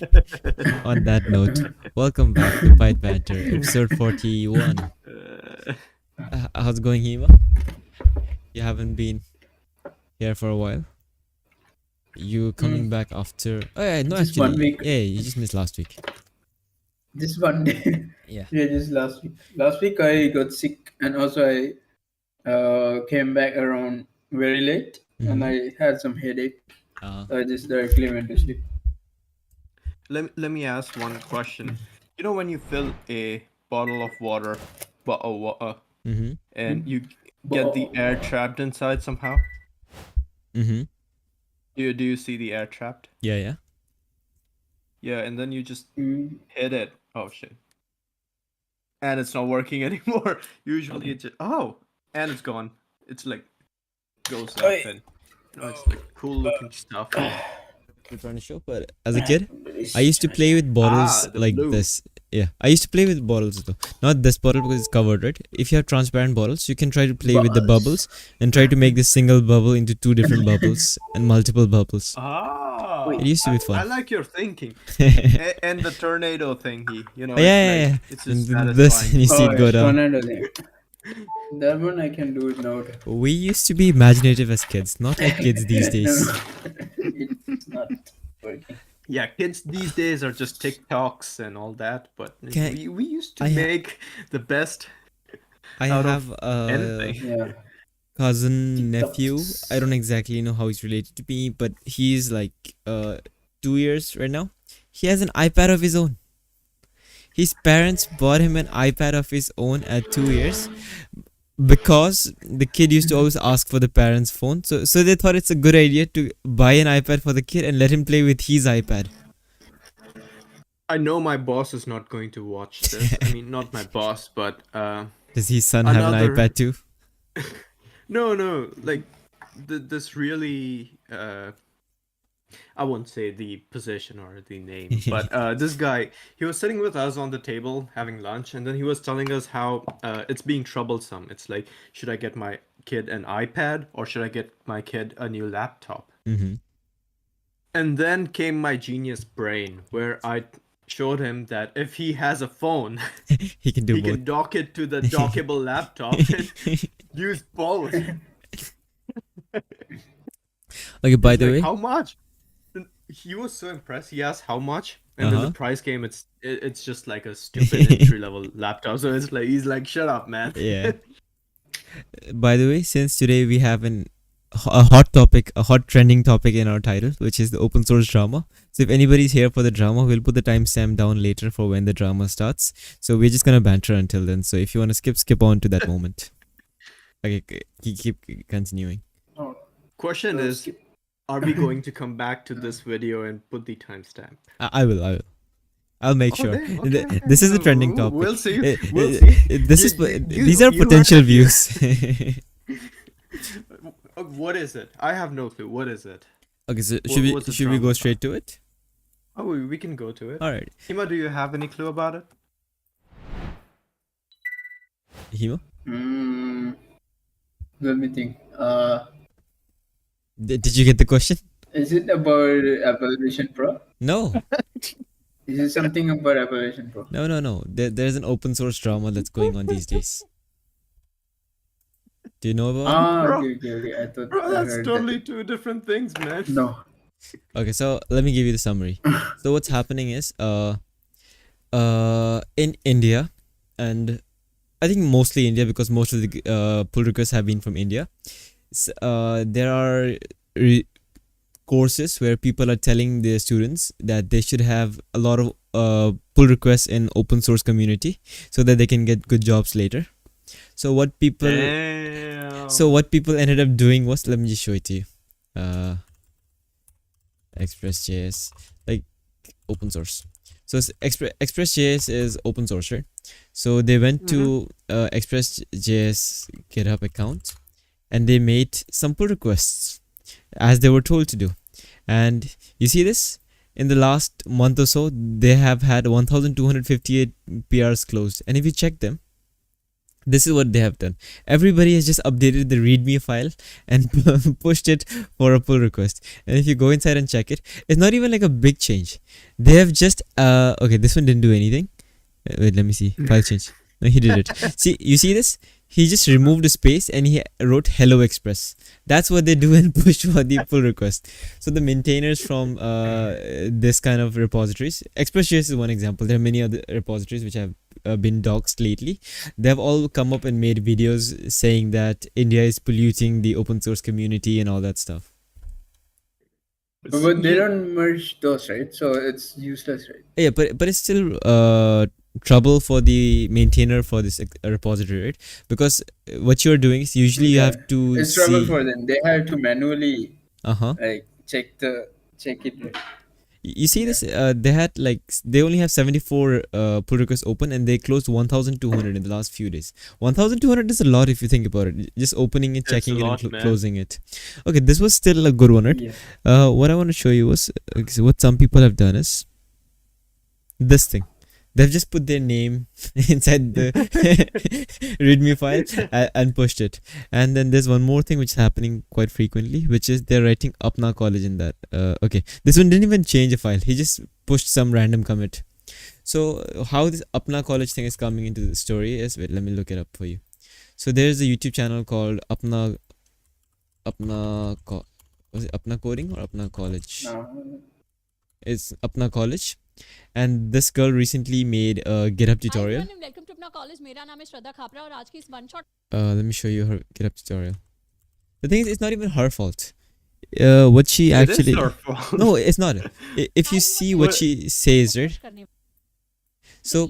On that note, welcome back to Byte Banter, episode 41. How's it going, Hema? You haven't been here for a while. You coming Mm, back after? Oh yeah, no, just 1 week. yeah, you just missed last week. Just one day. Yeah. Yeah, just last week. Last week I got sick, and also I came back around very late, and Mm-hmm. I had some headache. Uh. So I just directly went to sleep. Let me ask one question. You know when you fill a bottle of water, Mm-hmm. and you get the But air trapped inside somehow? Mm-hmm. Do you see the air trapped? Yeah, yeah. Yeah, and then you just mm, hit it. Oh shit. And it's not working anymore. Usually it just and it's gone. It's like goes up I, and it's like cool looking stuff. We're trying to show, but as a kid, I used to play with bottles The like blue. this. Yeah, I used to play with bottles though. Not this bottle because it's covered, right? If you have transparent bottles, you can try to play with the bubbles and try to make this single bubble into two different bubbles and multiple bubbles. It used to be I fun. like your thinking. Yeah, And the tornado thingy, yeah, it's yeah. like it's And just then this, and satisfying. you see it go yes, down. tornado thing. That one I can do it now. We used to be imaginative as kids, not like kids these No, days. it's not working. Yeah, kids these days are just TikToks and all that, but Can we used to I make the best I out have of a anything. Yeah. cousin nephew. I TikToks. don't exactly know how he's related to me, but he's like 2 years right now. He has an iPad of his own. His parents bought him an iPad of his own at 2 years because the kid used to always ask for the parents' phone. So they thought it's a good idea to buy an iPad for the kid and let him play with his iPad. I know my boss is not going to watch this. I mean, not my boss, but Does his son have an another. iPad too? No, like this really. I won't say the position or the name, but this guy, he was sitting with us on the table having lunch, and then he was telling us how it's being troublesome. It's like, should I get my kid an iPad or should I get my kid a new laptop? Mm-hmm. And then came my genius brain, where I showed him that if he has a phone, He can do he both. can dock it to the dockable laptop and use both. Okay, by It's the like, way, how much? And he was so impressed. He asked how much, and then the price came. It's just like a stupid entry level laptop. So it's like he's like, shut up, man. yeah. By the way, since today we have a hot topic, a hot trending topic in our title, which is the open source drama. So if anybody's here for the drama, we'll put the timestamp down later for when the drama starts. So we're just gonna banter until then. So if you wanna skip on to that moment. Okay, keep continuing. Oh, Question so is, skip. are we going to come back to this video and put the timestamp? I will. I'll make sure. Okay, okay. This is a trending topic. We'll see. Eh, We'll eh, see. This is these are You heard potential it here. views. What is it? I have no clue. What is it? Okay, so What's the should we go drama straight to it? Oh, we can go to it. All right, Hima, do you have any clue about it? Hima, Mm, let me think. did you get the question? Is it about Apple Vision Pro? No, Is it something about Apple Vision Pro? no. There's an open source drama that's going on these days. Do you know about it? Ah, Bro. okay. I thought Bro, I that's heard totally two different things, man. that. No. Okay, so let me give you the summary. So what's happening is in India, and I think mostly India because most of the pull requests have been from India. There are courses where people are telling their students that they should have a lot of pull requests in open source community so that they can get good jobs later. So what people ended up doing was, let me just show it to you. Express.js, like open source. So Express.js is open source, right? So they went to Express.js GitHub account and they made some pull requests as they were told to do. And you see this? In the last month or so, they have had 1,258 PRs closed. And if you check them, This is what they have done. Everybody has just updated the README file and pushed it for a pull request. And if you go inside and check it, it's not even like a big change. They have just okay, this one didn't do anything. Wait, let me see. File change. No, he did it. See, you see this? He just removed a space and he wrote Hello Express. That's what they do and push for the pull request. So the maintainers from this kind of repositories, Express.js is one example. There are many other repositories which have been doxed lately. They've all come up and made videos saying that India is polluting the open source community and all that stuff. But they don't merge those, right? So it's useless, right? Yeah, but it's still trouble for the maintainer for this repository, right? Because what you're doing is usually you have to It's trouble see. for them. They have to manually Uh-huh. like check it. Right? You see this? They had like they only have 74 pull requests open, and they closed 1,200 in the last few days. 1,200 is a lot if you think about it. Just opening it, That's a checking it, lot, and man. closing it. Okay, this was still a good one, right? Yeah. What I want to show you was so what some people have done is this thing. They've just put their name inside the README file and pushed it. And then there's one more thing which is happening quite frequently, which is they're writing Apna College in that. Okay, this one didn't even change a file. He just pushed some random commit. So how this Apna College thing is coming into the story is, wait, let me look it up for you. So there's a YouTube channel called was it Apna Coding or Apna College? No. It's Apna College. And this girl recently made a GitHub tutorial. Welcome to अपना college. मेरा नाम है श्रद्धा खापरा और आज की इस one shot Let me show you her GitHub tutorial. The thing is, it's not even her fault. What she It is actually our fault. no, it's not. If you see what she says, right? करने So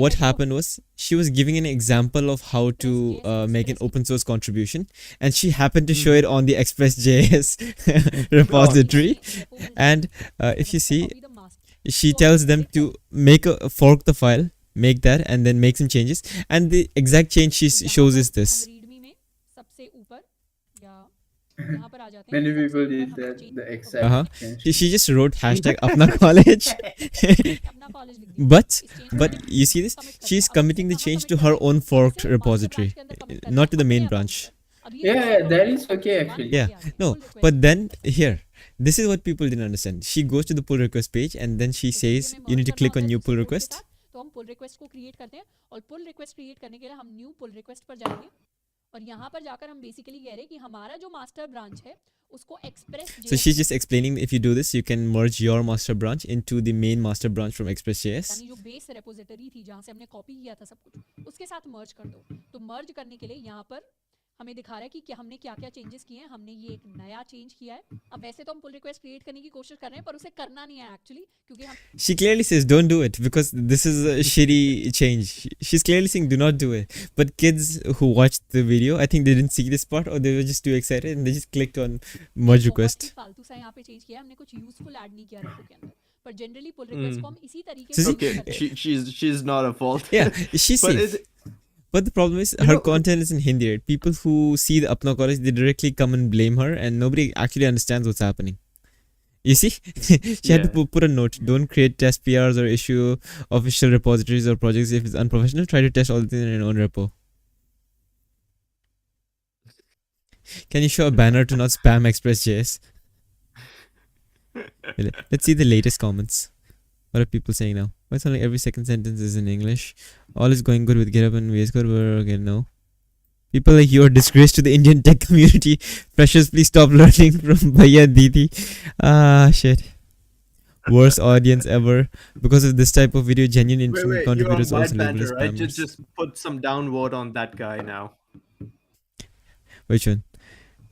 what happened was she was giving an example of how to make an open source contribution, and she happened to show it on the Express.js repository. And if you see, she tells them to make a fork the file, make that, and then make some changes. And the exact change she shows is this. Readme में सबसे ऊपर या यहाँ पर आ जाते हैं Many सबसे people ऊपर did हम that. change The को exact Uh-huh. change. She just wrote hashtag Apna College. अपना college लिख दिया। but इस change को but हमने you see this? commit कर She's दिया। अब committing the कहाँ change commit to कर her दिया? own forked सिर्फ master repository, branch के अंदर commit कर not to दिया, the main अपने branch. account पर। अब ये Yeah, दूसरा that account is है, okay one actually. Yeah, ये आ गया, no, pull request but then here, this is what people didn't understand. She goes to the pull request page and then she तो जैसे says हमें you need merge to करना click होता on है new दूसरे pull code के request. साथ, तो हम पुल रिक्वेस्ट को क्रिएट करते हैं और पुल रिक्वेस्ट क्रिएट करने के लिए हम न्यू पुल रिक्वेस्ट पर जाएंगे और यहाँ पर जाकर हम बेसिकली कह रहे हैं कि हमारा जो मास्टर ब्रांच है उसको express So she's just explaining if you do this, you can merge your master branch into the main master branch from Express.js. यानी जो बेस रेपोजिटरी थी जहाँ से हमने कॉपी किया था सब कुछ उसके साथ मर्ज कर दो। तो मर्ज करने के लिए यहाँ पर हमें दिखा रहा है कि हमने क्या क्या चेंजेस किए हैं। हमने ये एक नया चेंज किया है। अब वैसे तो हम पुल रिक्वेस्ट क्रिएट करने की कोशिश कर रहे हैं पर उसे करना नहीं है एक्चुअली क्योंकि हम She clearly says don't do it because this is a shitty change. She's clearly saying do not do it. But kids who watched the video, I think they didn't see this part or they were just too excited and they just clicked on merge बहुत request. ही फालतू सा यहाँ पे change किया है। हमने कुछ useful add नहीं किया रेपो के अंदर पर जनरली पुल रिक्वेस्ट को हम इसी तरीके So से see- use करते हैं। She's not a fault. Yeah, she's But safe. it, But the problem is You her know- content is in Hindi. Right? People who see the Apna College, they directly come and blame her, and nobody actually understands what's happening. You see, she had to Yeah. put a note: don't create test PRs or issue official repositories or projects if it's unprofessional. Try to test all things in your own repo. Can you show a banner to not spam Express.js? Let's see the latest comments. What are people saying now? Why suddenly every second sentence is in English? All is going good with GitHub and VS Code. Okay, no. People like you are disgrace to the Indian tech community. Freshers, please stop learning from Bhaiya Didi. Ah, shit. Worst audience ever. Because of this type of video, genuine wait, influence wait, you're on contributors also Byte labeled as Banter, right? spammers. Just put some downvote on that guy now. Which one?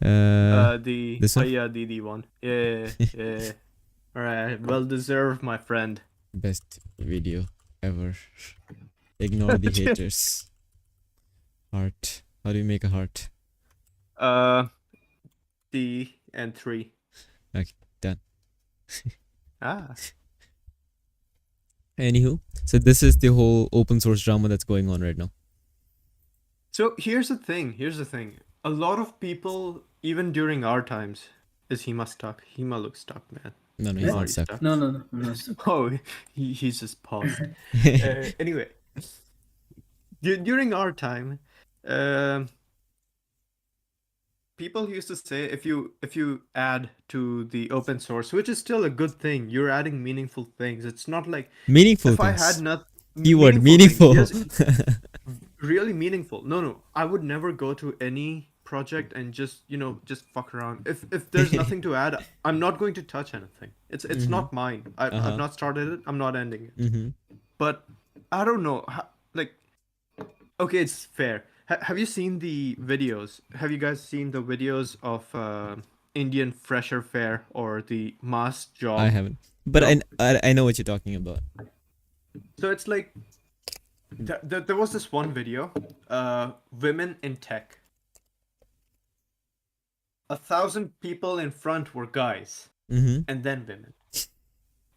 The this one? Bhaiya Didi one. Yeah, yeah. Alright, well deserved, my friend. Best video ever. Ignore the haters. Heart. How do you make a heart? D and 3. Okay, done. Ah. Anywho, so this is the whole open source drama that's going on right now. So here's the thing. Here's the thing. A lot of people, even during our times, is Hema stuck? Hema looks stuck, man. No, he's He's not already stuck. No. I'm not stuck. Oh, he's just paused. Anyway, during our time, Um, people used to say if you add to the open source, which is still a good thing, you're adding meaningful things. It's not like Meaningful if I had things. not Keyword meaningful things. meaningful. Yes, really meaningful. No, I would never go to any project and just just fuck around. If there's nothing to add, I'm not going to touch anything. It's not mine. I've Uh-huh. not started it. I'm not ending it. Mm-hmm. But I don't know. Like, okay, it's fair. Have you seen the videos? Have you guys seen the videos of Indian fresher fair or the mass I job? haven't, but job? I know what you're talking about. So it's like there was this one video, women in tech. 1,000 people in front were guys, Mm-hmm. and then women,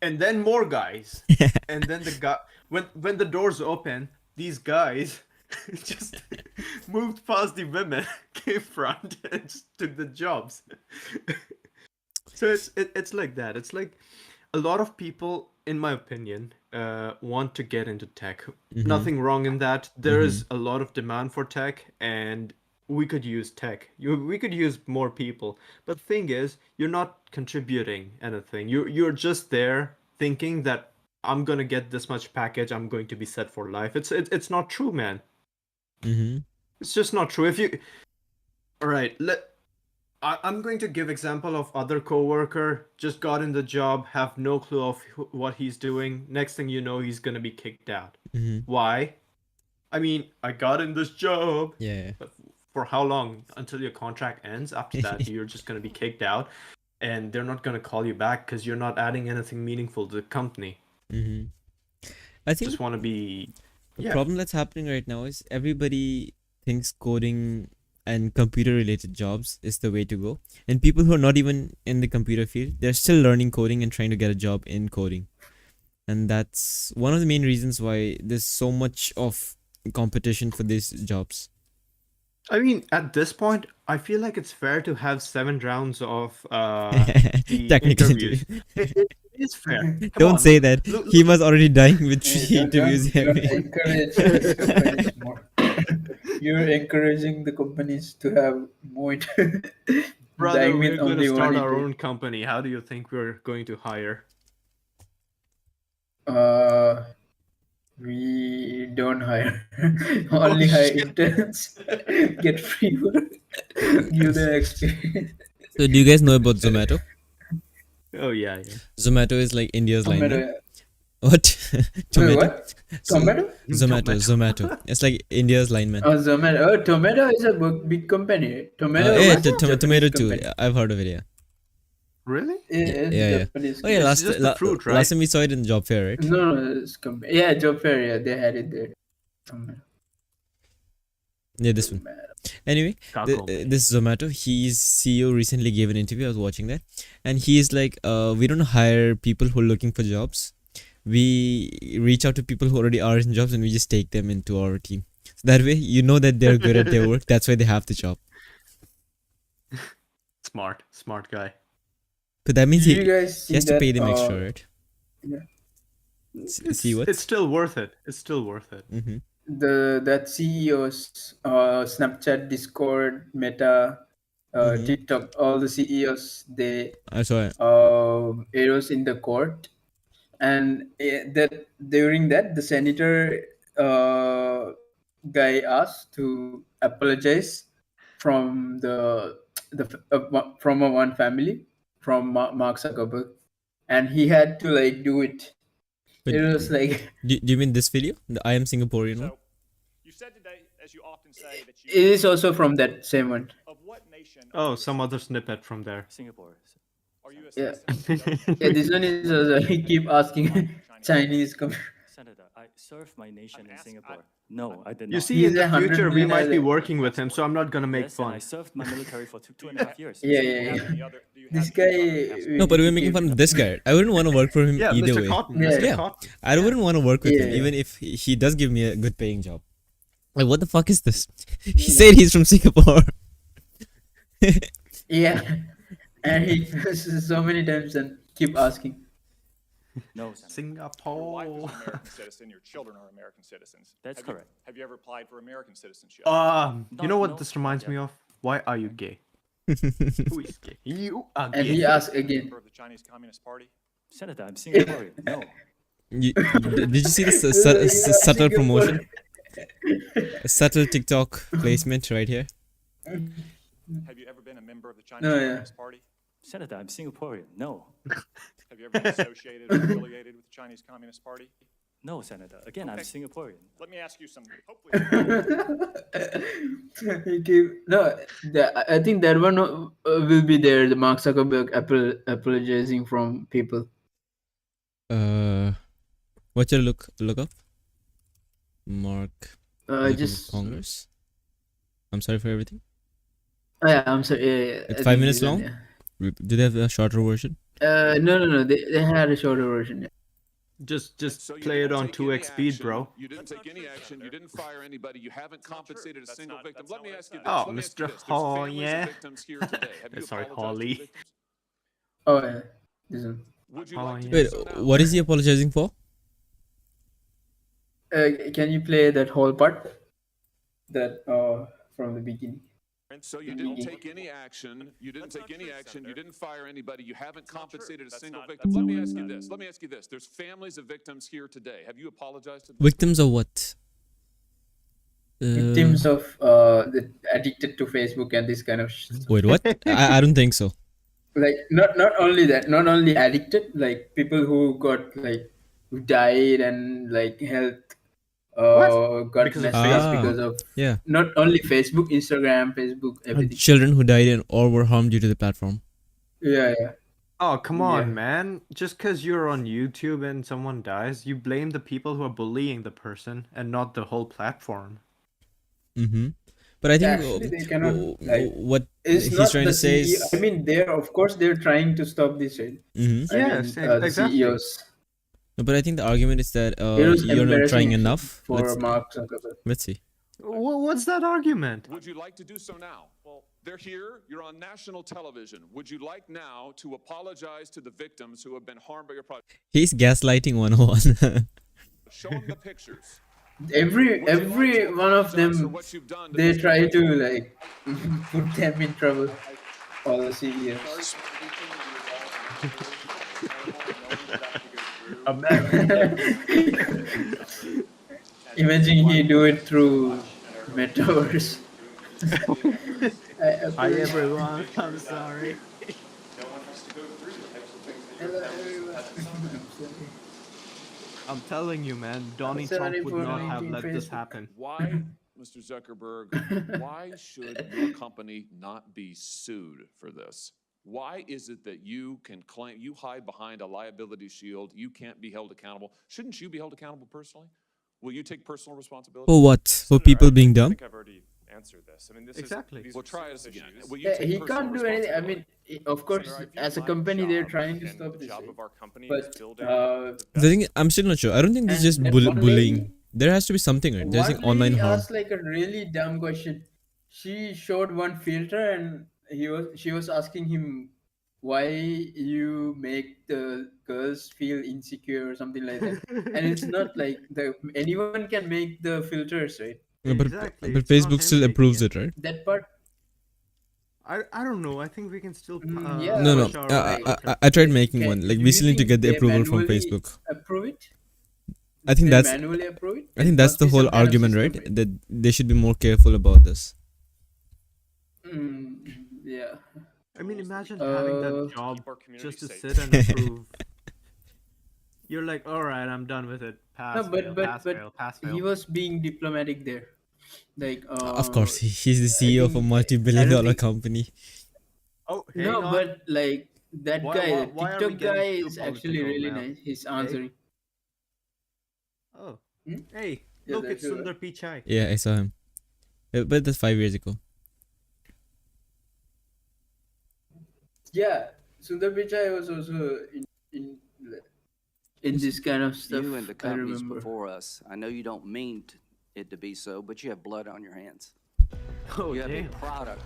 and then more guys, and then the guy. When the doors open, these guys just moved past the women, came front, and just took the jobs. So it's like that. It's like a lot of people, in my opinion, want to get into tech. Nothing wrong in that. There is a lot of demand for tech, and we could use tech. We could use more people. But the thing is, you're not contributing anything. You're just there thinking that I'm gonna get this much package. I'm going to be set for life. It's not true, man. Mm-hmm. It's just not true. If you, all right, I'm going to give example of other coworker just got in the job, have no clue of what he's doing. Next thing you know, he's gonna be kicked out. Mm-hmm. Why? I mean, I got in this job, Yeah. but for how long? Until your contract ends. After that, you're just gonna be kicked out, and they're not gonna call you back because you're not adding anything meaningful to the company. Mm-hmm. I think Just want to be. the Yeah. problem that's happening right now is everybody thinks coding and computer related jobs is the way to go, and people who are not even in the computer field, they're still learning coding and trying to get a job in coding, and that's one of the main reasons why there's so much of competition for these jobs. I mean, at this point, I feel like it's fair to have 7 rounds of the Technical interviews. interview. It is fair. Come Don't on, say that. look, He was already dying with Hey, 3 interviews don't every. encourage these companies more. You're encouraging the companies to have more. brother, Dying we're with going to only one start our interview. own company. How do you think we're going to hire? We don't hire. Only hire interns. Get free work. Give them experience. So do you guys know about Zomato? Oh yeah. Zomato is like India's lineman. Tomato. What? Wait, Tomato? what? Tomato? Zomato. It's like India's lineman. Oh, Zomato. Oh, Tomato is a big company. Tomato Yeah, is a Japanese tomato too. company. I've heard of it. Yeah. Really? It's Yeah. Japanese Oh yeah, It's just the fruit, right? last time we saw it in job fair, right? No, it's company. Yeah, job fair. Yeah, they had it there. Tomato. Yeah, this one. Anyway, Kako. this Zomato, his CEO recently gave an interview. I was watching that, and he's like, we don't hire people who are looking for jobs. We reach out to people who already are in jobs, and we just take them into our team. So that way, you know that they're good at their work. That's why they have the job. Smart guy. But that means Did you guys see he has to that, pay them extra, right? yeah. See what? It's still worth it. It's still worth it. Mm-hmm. That CEOs, Snapchat, Discord, Meta, Mhm. TikTok, all the CEOs, they I saw it. arose in the court, and that during that the senator guy asked to apologize from from a one family, from Mark Zuckerberg, and he had to like do it. But It was like do you mean this video? The I am Singaporean one? So, you said today, as you often say, that it you is also from that same one. of what nation? Oh, some other snippet from there. Singapore. Are you a Yeah. citizen? Yeah, this one is also, he keep asking Chinese. Senator, I served my nation in asked- Singapore. No, I did You not. see, He's in a the 100 future, we million might be island. working with him, so I'm not gonna make Yes, and fun. I served my military for two and a half years. in Yeah, Singapore. yeah, Do you yeah. have any other- do you This have any guy. other No, but we're making fun of this guy. I wouldn't want to work for him Yeah, either Mr. way. Cotton. Yeah. Mr. Yeah. Cotton. I wouldn't want to work with him, Yeah. even if he does give me a good paying job. Like, what the fuck is this? He said he's from Singapore. Yeah, and he so many times and keep asking. No, Senator. Your wife is Singapore. an American citizen. Your children are American citizens. That's correct. Have you ever applied for American citizenship? You know No, what no, this reminds not me yet. of? Why are you gay? Who is gay? You are And gay. he asked Member again. of the Chinese Communist Party? Senator, I'm Singaporean. No. Did you see the subtle promotion? A subtle TikTok placement right here. Have you ever been a member of the Chinese No, yeah. Communist Party? Senator, I'm Singaporean. No. Have you ever been associated or affiliated with the Chinese Communist Party? No, Senator. Again, I'm Okay. Singaporean. Let me ask you some, hopefully, I think that one will be there. The Mark Zuckerberg apologizing from people. What you look up? Mark Zuckerberg Just Congress. I'm sorry for everything. yeah, I'm sorry. Yeah, It's I 5 think minutes this long? one, Do they have a shorter version? yeah. No. They had a shorter version. Yeah. Just So you play it didn't on take 2x any speed, action, bro. You didn't That's take not any true, action. You Senator. didn't fire anybody. You haven't not true. compensated a That's single not- victim. that's Let not me what I ask you said. this. Oh, Let me ask Mr. you this. There's Hall, families yeah. of victims here today. Have you Sorry, apologized to Holly. the victims? Oh yeah. This one. Would you Oh, like to yeah. do Wait, so now? what is he apologizing for? Can you play that whole part? That from the beginning. So you didn't Mhm. take any action. You didn't That's take not any true, action. Senator. You didn't fire anybody. You haven't That's not true. compensated a That's single not- victim. that's Let not me what I ask you said. this. Let me ask you this. There's families of victims here today. Have you apologized to them? Victims of what? Victims of the addicted to Facebook and this kind of stuff. Wait, what? I don't think so. Like not only that, not only addicted, like people who got like who died and like health got Because of messed up Facebook? because of Yeah. not only Facebook, Instagram, Facebook, everything. Children who died or were harmed due to the platform. Yeah. Oh, come on, Yeah. man. Just because you're on YouTube and someone dies, you blame the people who are bullying the person and not the whole platform. Mm-hmm. But I think Actually, they cannot, like, what It's he's not trying the to say CEO. is. I mean, they're trying to stop this, right? Mhm. I Yes, mean, the exactly. CEOs. No, but I think the argument is that It was you're not trying embarrassing enough. for Mark Zuckerberg. Let's see. What's that argument? Would you like to do so now? Well, they're here. You're on national television. Would you like now to apologize to the victims who have been harmed by your project? He's gaslighting 101. Show them the pictures. Every one of For them, what you've done to they this try to country. like put them in trouble. All the CEOs. Imagine he do it through metaverse. Hi, everyone. I'm sorry. Hello, everyone. I'm telling you, man. Donald Sorry Trump would for not have making let this Facebook. happen. Why, Mr. Zuckerberg, why should your company not be sued for this? Why is it that you can claim, you hide behind a liability shield, you can't be held accountable? Shouldn't you be held accountable personally? Will you take personal responsibility? For what? For people being dumb? I think I've already answered this. I mean, this Exactly. Is, We'll try this again. issues. Will you Yeah, take he personal can't do anything. I responsibility? mean, of course, Senator, I view as a my company, they're job trying to and stop the this. job Right? of our company is But building The thing is, I'm still not sure. I don't think this is just And that one bullying. lady- There has to be something, right? There's one like online lady harm. asked like a really dumb question. She showed one filter, and she was asking him why you make the girls feel insecure or something like that. And it's not like anyone can make the filters, right? Yeah, Exactly, but it's not Facebook him still making approves it. it, right? That part. I don't know. I think we can still Yeah, No, push our I tried making Can- one. Like do we you still need to think get the they approval from manually Facebook. Approve it? I think They that's manually approve it. I think There that's must the be whole some kind of argument, system, right? That they should be more careful about this. Yeah. I mean, imagine having that Uh, job keep our community just to safe. sit and approve. You're like, all right, I'm done with it. Pass, No, fail, pass, but fail, pass, he fail. was being diplomatic there. Like, Of course, he's the I CEO of a think- multi-billion I don't dollar think- company. Oh, hang No, on. but like that Why- guy, why- the why are we TikTok getting guy too is actually political really now? nice. He's answering. Oh, Hmm? hey, Yeah, look, it's that's right. Sundar Pichai. Yeah, I saw him. But that's 5 years ago. Yeah, Sundar Pichai was also in this kind of stuff. You and the I companies remember. before us, I know you don't mean it to be so, but you have blood on your hands. Oh, You have a damn. product.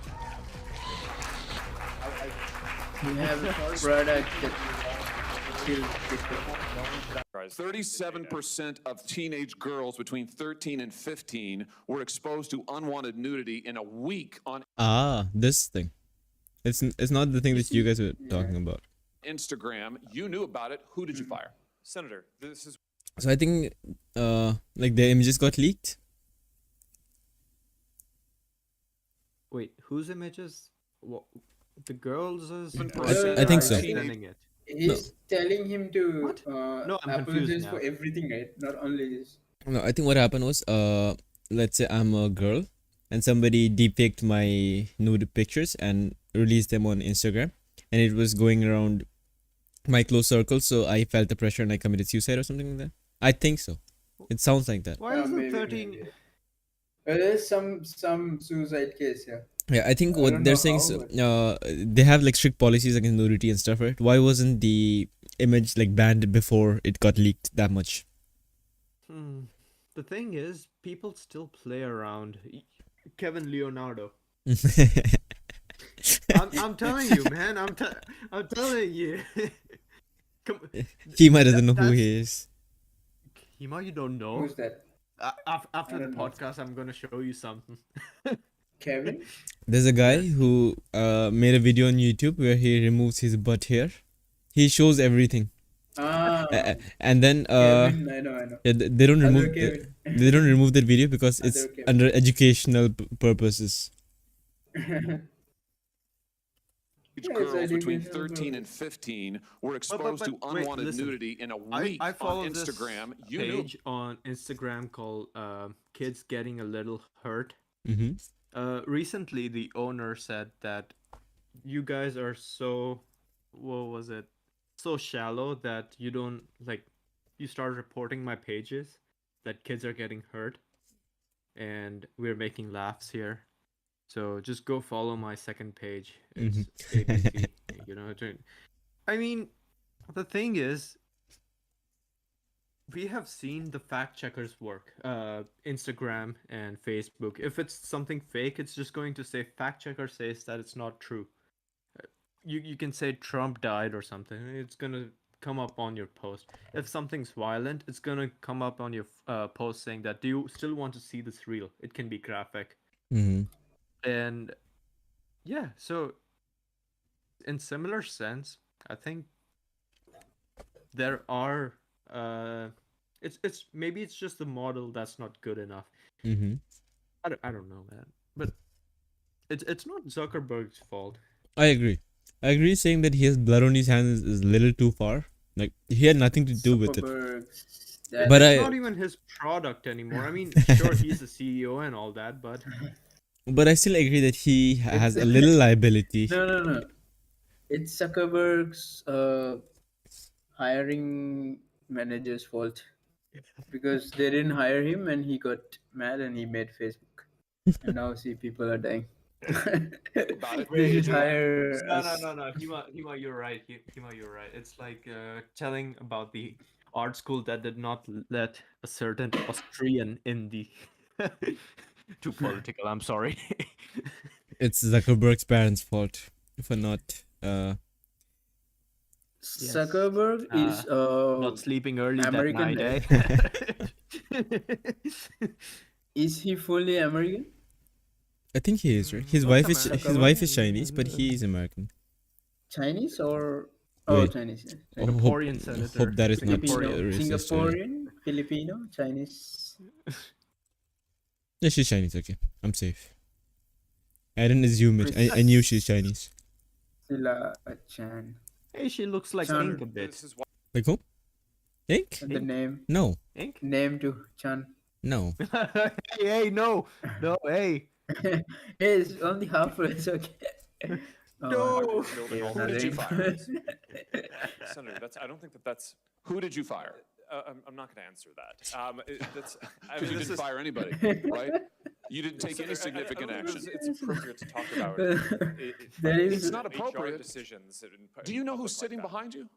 We have a product that feel different. 37% of teenage girls between 13 and 15 were exposed to unwanted nudity in a week on This thing. It's not the thing that you guys were talking about. Instagram. You knew about it. Who did you fire? Senator, this is So I think like the images got leaked. Wait, whose images? What? The girls is? I think so. Sending it. He's telling him to What? No, I'm confused apologize now. for everything, right? Not only this. No, I think what happened was let's say I'm a girl and somebody deepfaked my nude pictures and released them on Instagram, and it was going around my close circle, so I felt the pressure and I committed suicide or something like that. I think so. It sounds like that. Why isn't Maybe, 13? maybe. There's some suicide case, yeah. Yeah, I think I what don't they're know saying how, is they have like strict policies against nudity and stuff, right? Why wasn't the image like banned before it got leaked that much? The thing is, people still play around. Kevin Leonardo. I'm telling you, man. I'm telling you. Come, Kima doesn't know who he is. Hima, you don't know. Who's that? After the don't know. podcast, I'm gonna show you something. Kevin? There's a guy who made a video on YouTube where he removes his butt hair. He shows everything. And then Kevin, I know. yeah, they don't remove Other Kevin. they don't remove that video because it's Other Kevin. under educational purposes. Girls between 13 and 15 were exposed to wait, unwanted listen. nudity in a I week follow on Instagram. this You knew page on Instagram called Kids Getting a Little Hurt. Mm-hmm. Recently, the owner said that you guys are so, what was it? So shallow that you don't like. You start reporting my pages that kids are getting hurt, and we're making laughs here. So just go follow my second page. It's ABC. You know, I mean, the thing is, we have seen the fact checkers work. Instagram and Facebook. If it's something fake, it's just going to say fact checker says that it's not true. You can say Trump died or something. It's gonna come up on your post. If something's violent, it's gonna come up on your post saying that do you still want to see this real? It can be graphic. Mm-hmm. And yeah, so in similar sense, I think there are it's maybe it's just the model that's not good enough. Mm-hmm. I don't know, man, but it's not Zuckerberg's fault. I agree saying that he has blood on his hands is a little too far. Like he had nothing to do with it. Zuckerberg, But It's I not even his product anymore. I mean, sure, he's the CEO and all that, but I still agree that he has a little liability. No. It's Zuckerberg's hiring manager's fault because they didn't hire him and he got mad and he made Facebook. And now see people are dying. They should hire us. No. Hima, you're right. Hima, you're right. It's like telling about the art school that did not let a certain Austrian in the. Too political. I'm sorry. It's Zuckerberg's parents' fault for not Zuckerberg is not sleeping early American. that night. Is he fully American? I think he is, right? His What's wife is Chinese, but he is American. Chinese or Wait. Chinese? Yeah. Oh, Singaporean senator. hope that is not Singaporean. racist. Sorry. Singaporean, Filipino, Chinese. Yeah, she's Chinese. Okay, I'm safe. I didn't assume it. I knew she's Chinese. Sila Chan. Hey, she looks like Chan. Ink a bit. this is why Like who? Ink? The name. No, Ink? Name to Chan. no. hey, no, hey. Hey, it's only halfway. It's okay. No. building all Who did you fire? Senator, I don't think that's. Who did you fire? I'm not going to answer that. That's. I Because mean, you this didn't is. fire anybody, right? You didn't take any significant I don't action. think It's appropriate to talk about. There is- It's not HR appropriate. decisions. Do you know who's sitting behind you?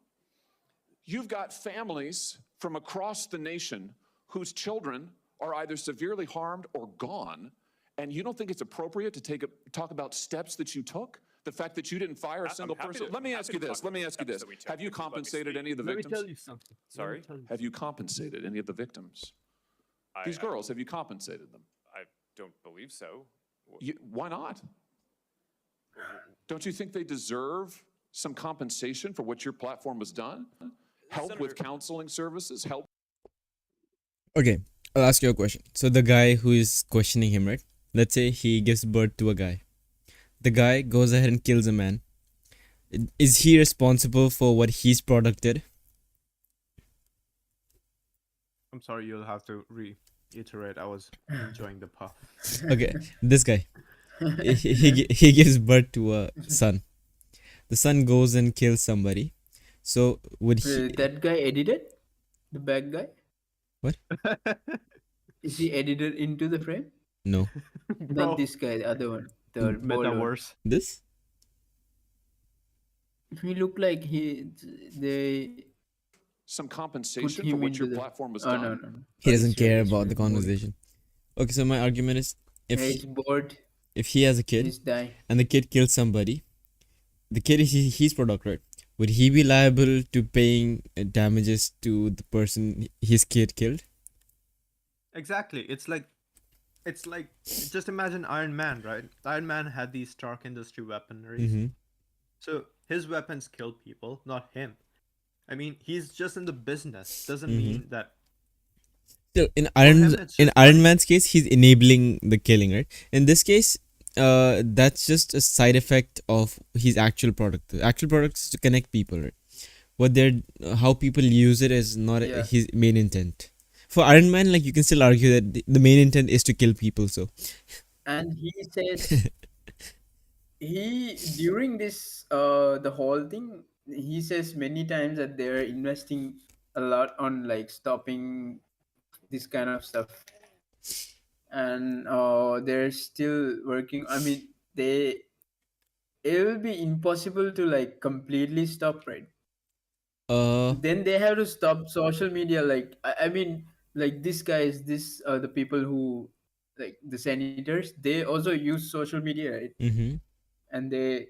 You've got families from across the nation whose children are either severely harmed or gone, and you don't think it's appropriate to talk about steps that you took? The fact that you didn't fire a I'm single happy person. to- Let me happy ask to you this. talk Let me about ask you steps this. that we took Have you if you'd let me compensated speak. any of the Let me victims? tell you something. Let me Sorry? tell you Have you compensated any of the victims? These I- girls, have you compensated them? I don't believe so. Why not? Don't you think they deserve some compensation for what your platform has done? Help with Senator- counseling services, help. Okay, I'll ask you a question. So the guy who is questioning him, right? Let's say he gives birth to a guy. The guy goes ahead and kills a man. Is he responsible for what his product did? I'm sorry, you'll have to reiterate. I was enjoying the puff. Okay, this guy. He gives birth to a son. The son goes and kills somebody. So would he? That guy edited? The bad guy? What? Is he edited into the frame? No. Bro, Not this guy, the other one. The bald one. metaverse. This? He looked like they some put compensation for him what into your the. platform has Oh done? no no. no. He Sorry, doesn't sorry, care it's about the movie. conversation. Okay, so my argument is, if Yeah, it's bored. if he has a kid He's dying. and the kid kills somebody, the kid is his product, right? Would he be liable to paying damages to the person his kid killed? Exactly. It's like just imagine Iron Man, right? Iron Man had these Stark Industry weaponries. Mm-hmm. So his weapons kill people, not him. I mean, he's just in the business. Doesn't Mhm. mean that. So in him, it's in just Iron money. Man's case, he's enabling the killing, right? In this case, that's just a side effect of his actual product. The actual product is to connect people, right? What they're how people use it is not Yeah. his main intent. For Iron Man, like you can still argue that the main intent is to kill people. So And he says during this the whole thing he says many times that they're investing a lot on like stopping this kind of stuff, and they're still working. I mean, it will be impossible to like completely stop, right? Then they have to stop social media. Like I mean, like this guys, the people who like the senators, they also use social media, right? mhm. And they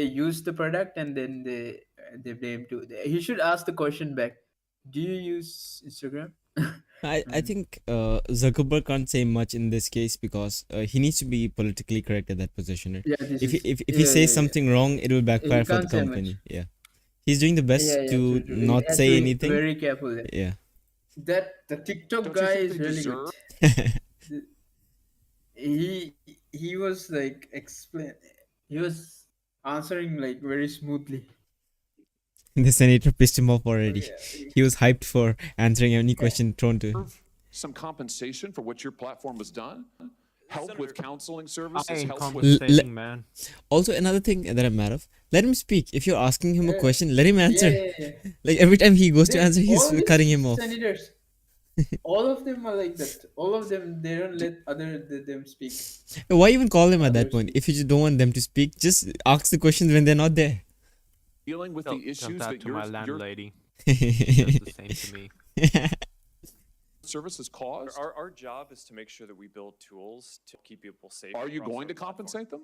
use the product and then they blame too. He should ask the question back. Do you use Instagram? I think Zuckerberg can't say much in this case because he needs to be politically correct at that position, right? Yeah, this If he, is if he says something wrong, it will He backfire for the can't say much. company. Yeah, he's doing the best Yeah, to true. He not has say to be anything. very careful. Yeah. Yeah. The TikTok Don't you guy think is they really deserve- good. He was like he was answering like very smoothly. The senator pissed him off already. Yeah. He was hyped for answering any question thrown to him. some compensation for what your platform has done? Help with Senator- counseling I services, ain't help with compensating, man. Also, another thing that I'm mad of, let him speak. If you're asking him a Yeah. question, let him answer. Yeah. Like every time he goes to Then answer, he's all these cutting him off. Senators, all of them are like that. All of them, they don't let them speak. Why even call them at that Others point? speak. If you just don't want them to speak, just ask the questions when they're not there. dealing with Tell the issues that that to my your landlady. She does the same to me. services cause. Our job is to make sure that we build tools to keep people safe. Are you across going our to platform. compensate them?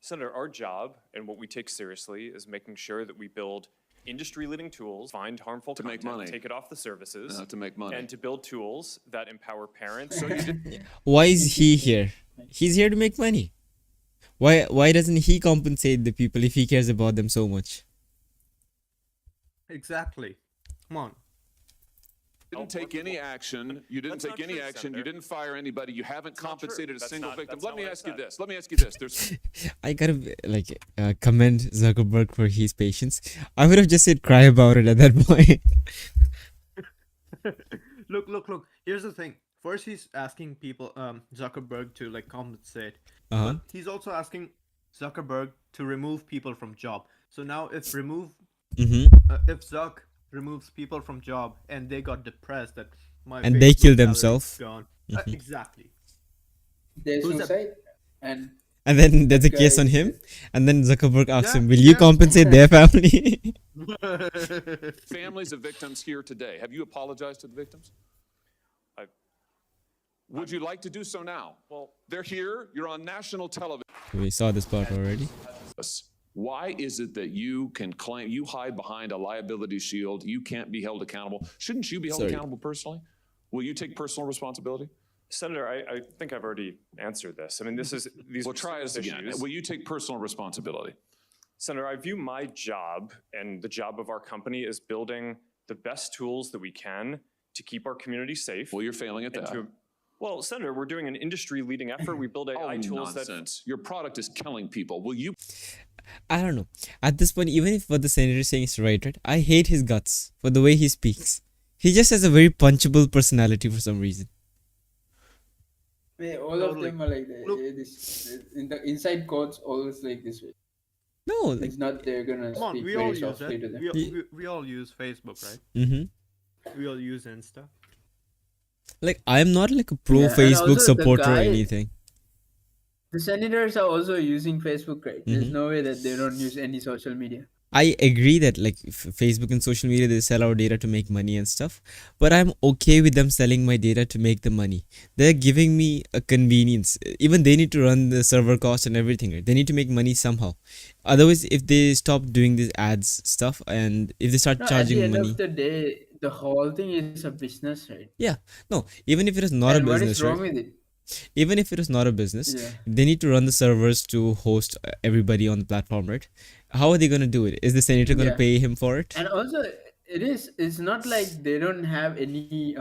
Senator, our job and what we take seriously is making sure that we build industry-leading tools, find harmful To make content, money. take it off the services, To make money. and to build tools that empower parents. So you did, Why is he here? He's here to make money. Why doesn't he compensate the people if he cares about them so much? Exactly. Come on. didn't take any action. You didn't That's take not any true, action. You Senator. didn't fire anybody. You haven't That's not true. compensated a That's single not- victim. that's Let not me what I ask you said. this. Let me ask you this. There's I gotta like commend Zuckerberg for his patience. I would have just said cry about it at that point. Look. Here's the thing. First, he's asking people, Zuckerberg, to like compensate, Uh-huh. but he's also asking Zuckerberg to remove people from job. So now, if Zuck removes people from job and they got depressed that my And they Facebook kill salary themselves. is gone. Exactly. There's Who's that- suicide, and And then there's a guy case on is him. And then Zuckerberg asks Yeah, him, "Will you yeah. compensate their family?" families of victims here today. Have you apologized to the victims? I- Would you like to do so now? Well, They're here. You're on national television. We saw this part already. Why is it that you can claim you hide behind a liability shield? You can't be held accountable. Shouldn't you be held Sorry. accountable personally? Will you take personal responsibility? Senator, I think I've already answered this. I mean, these Well, are try serious us again. issues. Will you take personal responsibility? Senator, I view my job and the job of our company as building the best tools that we can to keep our community safe. Well, you're failing at that. Well, Senator, we're doing an industry-leading effort. We build AI tools nonsense. Your product is killing people. Will you I don't know. At this point, even if what the senator is saying is right, I hate his guts for the way he speaks. He just has a very punchable personality for some reason. All of Totally. them are like that. Look. This in the inside codes always like this way. No, like, It's not they're gonna Come on, speak we all very use softly it. to them. We all use Facebook, right? We all use Insta. like I'm not like a pro Yeah, and Facebook also the supporter or guy- anything. The senators are also using Facebook, right? There's Mhm. no way that they don't use any social media. I agree that like Facebook and social media, they sell our data to make money and stuff, but I'm okay with them selling my data to make the money. They're giving me a convenience. Even they need to run the server cost and everything, right? They need to make money somehow. Otherwise, if they stop doing this ads stuff and if they start No, charging at the money, end of the day, the whole thing is a business, right? no, even if it is not And a what business, is wrong right? with it? Even if it is not a business, Yeah. they need to run the servers to host everybody on the platform, right? How are they going to do it? Is the senator going to Yeah. pay him for it? And also, it's not like they don't have any.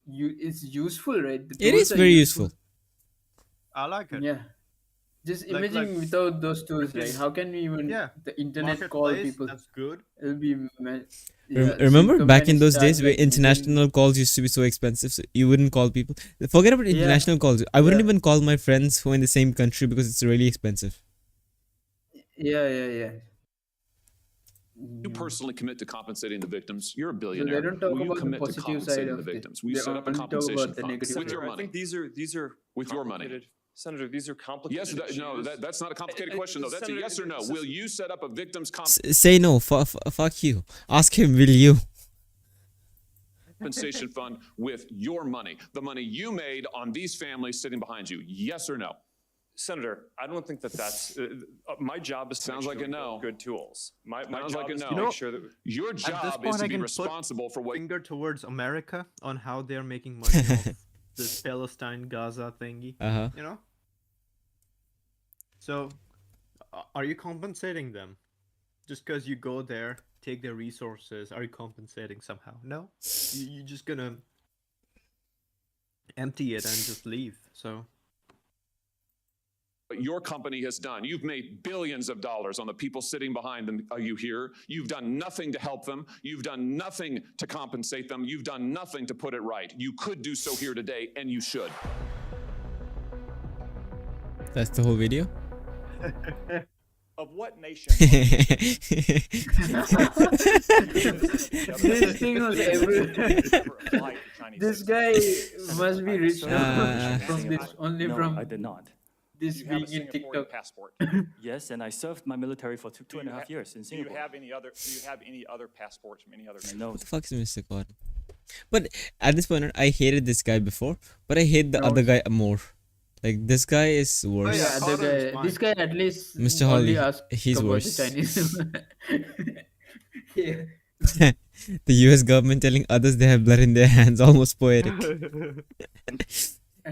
It's useful, right? The It is tools are very useful. I like it. Yeah. Just Like- imagine like without those tools, right? freaking- How can we even Yeah. the internet call Marketplace, people? that's good. It'll be yeah, Remember some back in companies those start, days where like, using- international calls used to be so expensive, so you wouldn't call people. Forget about Yeah. international calls. I wouldn't Yeah. even call my friends who are in the same country because it's really expensive. Yeah. You personally commit to compensating the victims? You're a So billionaire. they don't talk Will you about the commit to positive side compensating of the this. victims? Will you They set up a only talk compensation about the fund negative with side. your I money? think these are With your money. complicated- Senator, these are complicated. Yes, no, issues. that's not a complicated question though. That's a Senator, yes or no. this is- Will you set up a victims Say no. Fuck you. Ask him, will you? compensation fund with your money, the money you made on these families sitting behind you? Yes or no? Senator, I don't think that's my job is to Sounds make like sure a we no. build good tools. My Sounds job like a is no. to You know- make sure that Your At this job is point, to I be can put responsible for what Finger towards America on how they're making money off this Palestine Gaza thingy. Uh-huh. You know. So, are you compensating them? Just because you go there, take their resources, are you compensating somehow? No, you're just gonna empty it and just leave. So your company has done. You've made billions of dollars on the people sitting behind them. Are you here? You've done nothing to help them. You've done nothing to compensate them. You've done nothing to put it right. You could do so here today, and you should. That's the whole video. of what nation? This thing was everywhere. This guy must be rich now from this only No, from I did not. this You have a being in Singaporean TikTok. passport. Yes, and I served my military for two and a half years in Do you Singapore. have any other? Do you have any other passports from any other country? No, What the fuck is Mr. Gordon? But at this point, I hated this guy before, but I hate the No. other guy more. Like, this guy is worse. yeah, Yeah, Carter is this guy at least Mr. only Holly, asked he's about worse. the Chinese. Yeah. The US government telling others they have blood in their hands, almost poetic.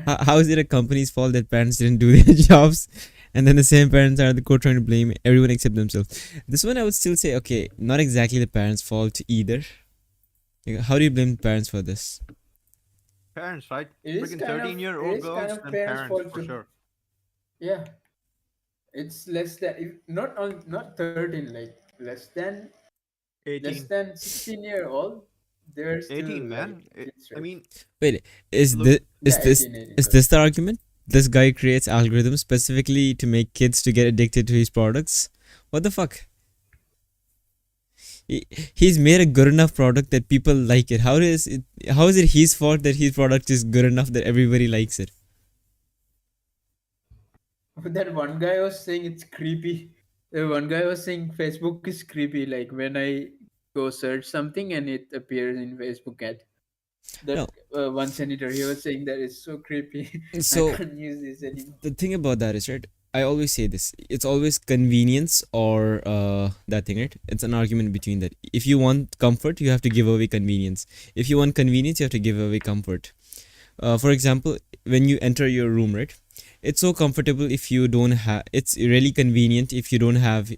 How is it a company's fault that parents didn't do their jobs? And then the same parents are at the court trying to blame everyone except themselves. This one I would still say, okay, not exactly the parents' fault either. Like, how do you blame parents for this? parents, right? It is Freaking kind of- 13-year-old it is kind girls of and parents' parents fault for too. sure. Yeah. It's less than if not 13, like less than 18. 16-year-old. They're still 18, man. like, kids, I right? mean, Wait, is Look- this Yeah, this 18, 18, is sorry. this the argument? This guy creates algorithms specifically to make kids to get addicted to his products. What the fuck? He's made a good enough product that people like it. How is it his fault that his product is good enough that everybody likes it? That one guy was saying it's creepy. One guy was saying Facebook is creepy. Like when I go search something and it appears in Facebook ad. That one senator, he was saying that it's so creepy. So I can't use this anymore. the thing about that is, right, I always say this. It's always convenience or that thing, right? It's an argument between that. If you want comfort, you have to give away convenience. If you want convenience, you have to give away comfort. For example, when you enter your room, right? It's so comfortable if you don't have. It's really convenient if you don't have.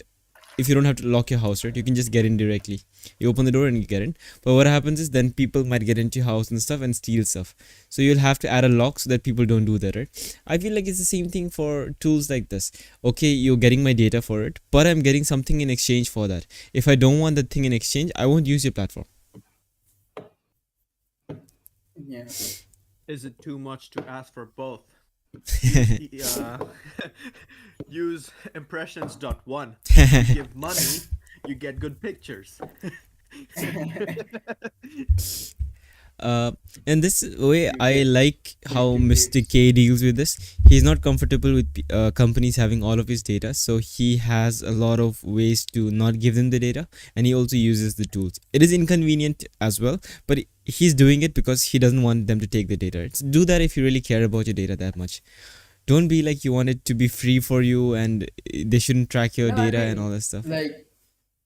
If you don't have to lock your house, right? You can just get in directly. You open the door and you get in. But what happens is then people might get into your house and stuff and steal stuff. So you'll have to add a lock so that people don't do that, right? I feel like it's the same thing for tools like this. Okay, you're getting my data for it, but I'm getting something in exchange for that. If I don't want that thing in exchange, I won't use your platform. Yeah. Is it too much to ask for both? Use impressions.1. You give money, you get good pictures. And this way, You I get like how pretty Mr. pics. K deals with this. He's not comfortable with companies having all of his data, so he has a lot of ways to not give them the data, and he also uses the tools. It is inconvenient as well, but he's doing it because he doesn't want them to take the data. Do that if you really care about your data that much. Don't be like you want it to be free for you and they shouldn't track your No, I data and mean, all that stuff. like,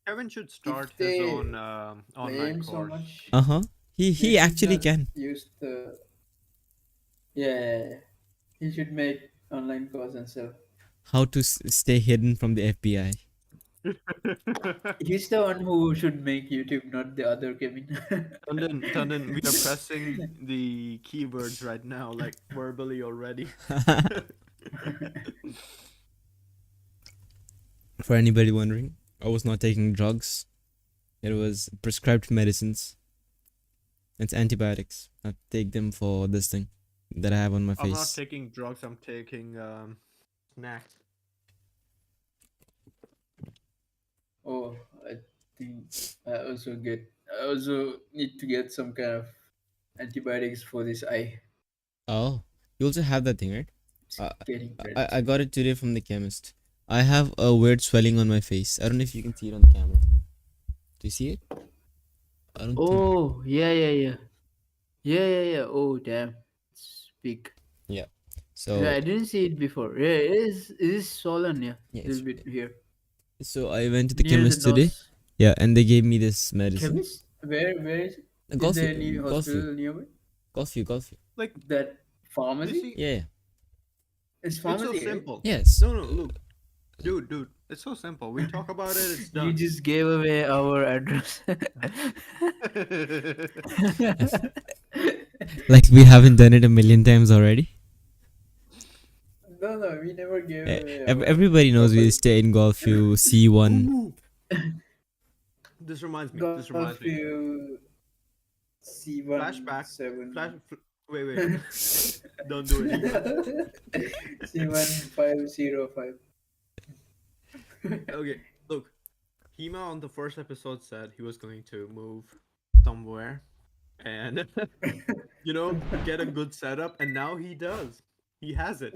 Kevin should if start his they own blame online so course. much, Uh-huh. they He should actually not can. use the. Yeah. He should make online course and sell. How to stay hidden from the FBI. He's the one who should make YouTube, not the other Kevin. Tandon, we are pressing the keywords right now, like verbally already. For anybody wondering, I was not taking drugs. It was prescribed medicines. It's antibiotics. I take them for this thing that I have on my I'm not face. taking drugs, I'm taking snacks. Oh, I think I also need to get some kind of antibiotics for this eye. Oh, you also have that thing, right? It's Uh, getting red. I got it today from the chemist. I have a weird swelling on my face. I don't know if you can see it on the camera. Do you see it? I don't think. Oh, yeah. Oh, damn. It's big. Yeah. Yeah, So I didn't see it before. Yeah, it is swollen, yeah. yeah, A little bit here. so I went to the Near the chemist today. nose. Yeah, and they gave me this medicine. Chemist? Where is it? Is Golf there any Golfview. hospital nearby? Golfview. Like, That you pharmacy? see, Yeah. It's it's so pharmacy, right? simple. Yes. No, look. Dude, it's so simple. We talk about it, it's You done. just gave away our address. Like we haven't done it a million times already. No, we never gave away our Everybody knows we proper stay in Golfview C1. Ooh. This reminds me. Golfview C1 Flashback. 7. Wait. Don't do it. C1505. Okay, look. Hema on the first episode said he was going to move somewhere and, get a good setup, and now he does. He has it.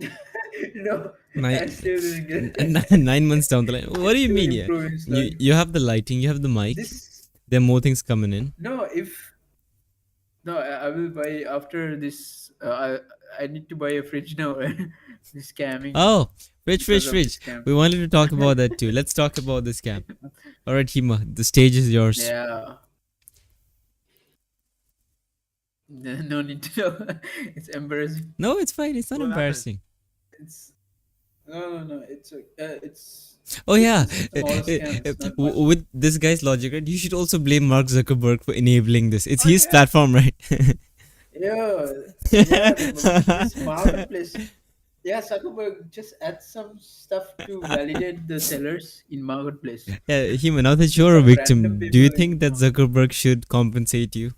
No, I Nine, still didn't get 9 months down the line. What do you to mean? Yeah, improve his you life. you have the lighting, you have the mic. This There are more things coming in. no, I will buy after this. I need to buy a fridge now. This scamming. Oh, because of the fridge. scam. We wanted to talk about that too. Let's talk about the scam. All right, Hema, the stage is yours. Yeah. No need to know. It's embarrassing. No, it's fine. It's not What happened? embarrassing. It's no. It's Oh yeah, it's a small scam. It's not much. with this guy's logic, right? You should also blame Mark Zuckerberg for enabling this. It's Oh, his yeah. platform, right? Yeah, this marketplace. Yeah, Zuckerberg just add some stuff to validate the sellers in marketplace. Yeah, Hema, now that you're a Some victim, random do you people think that Zuckerberg should compensate you?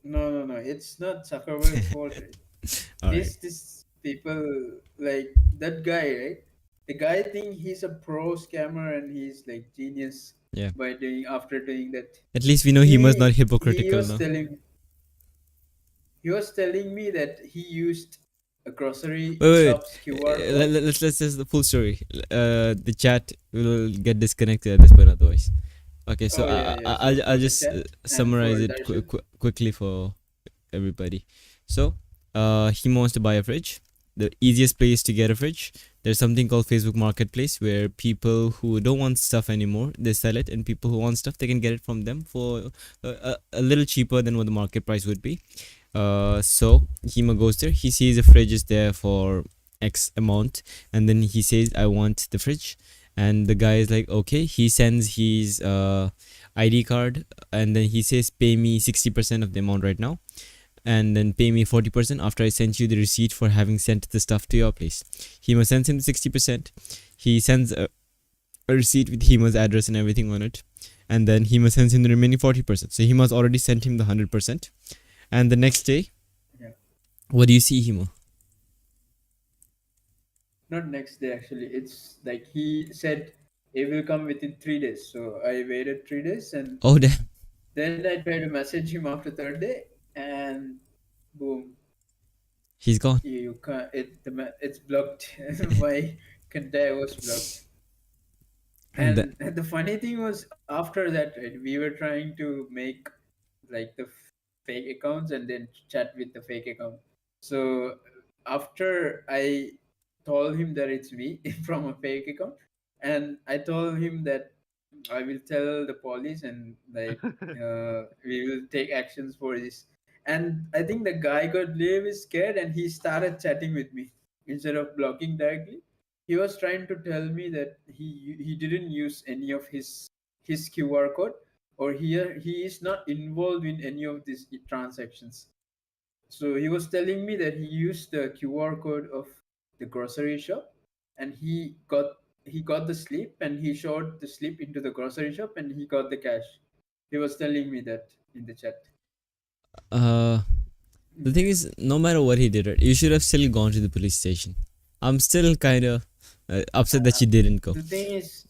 No. It's not Zuckerberg's fault. Right? All right. This people like that guy, right? The guy think he's a pro scammer and he's like genius. Yeah. By after doing that. At least we know Hema's not hypocritical now. He was telling me that he used a grocery Wait. shop's QR code. Let's just the full story. The chat will get disconnected at this point otherwise. Okay, so Oh, yeah. So I'll for the just chat and summarize for it Darshan. quickly for everybody. So, Hema wants to buy a fridge. the easiest place to get a fridge. There's something called Facebook Marketplace where people who don't want stuff anymore, they sell it, and people who want stuff, they can get it from them for a little cheaper than what the market price would be. So Hema goes there. He sees the fridge is there for X amount, and then he says, "I want the fridge." And the guy is like, "Okay." He sends his ID card, and then he says, "Pay me 60% of the amount right now, and then pay me 40% after I sent you the receipt for having sent the stuff to your place." Hema sends him the 60%. He sends a receipt with Hema's address and everything on it, and then Hema sends him the remaining 40%. So Hema's already sent him the 100%. And the next day, Yeah. what do you see, Hema? Not next day actually. It's like he said he will come within 3 days. So I waited 3 days, and Oh, damn. then I tried to message him after third day, and boom, He's gone. you can't. It's blocked. My contact was blocked. And And the funny thing was, after that, right, we were trying to make like the fake accounts and then chat with the fake account. So after I told him that it's me from a fake account, and I told him that I will tell the police, and like we will take actions for this. And I think the guy got little bit scared, and he started chatting with me instead of blocking directly. He was trying to tell me that he didn't use any of his QR code, or he is not involved in any of these transactions. So he was telling me that he used the QR code of the grocery shop, and he got the slip, and he showed the slip into the grocery shop, and he got the cash. He was telling me that in the chat. The thing is, no matter what he did, right, you should have still gone to the police station. I'm still kind of upset that you didn't go. The thing is,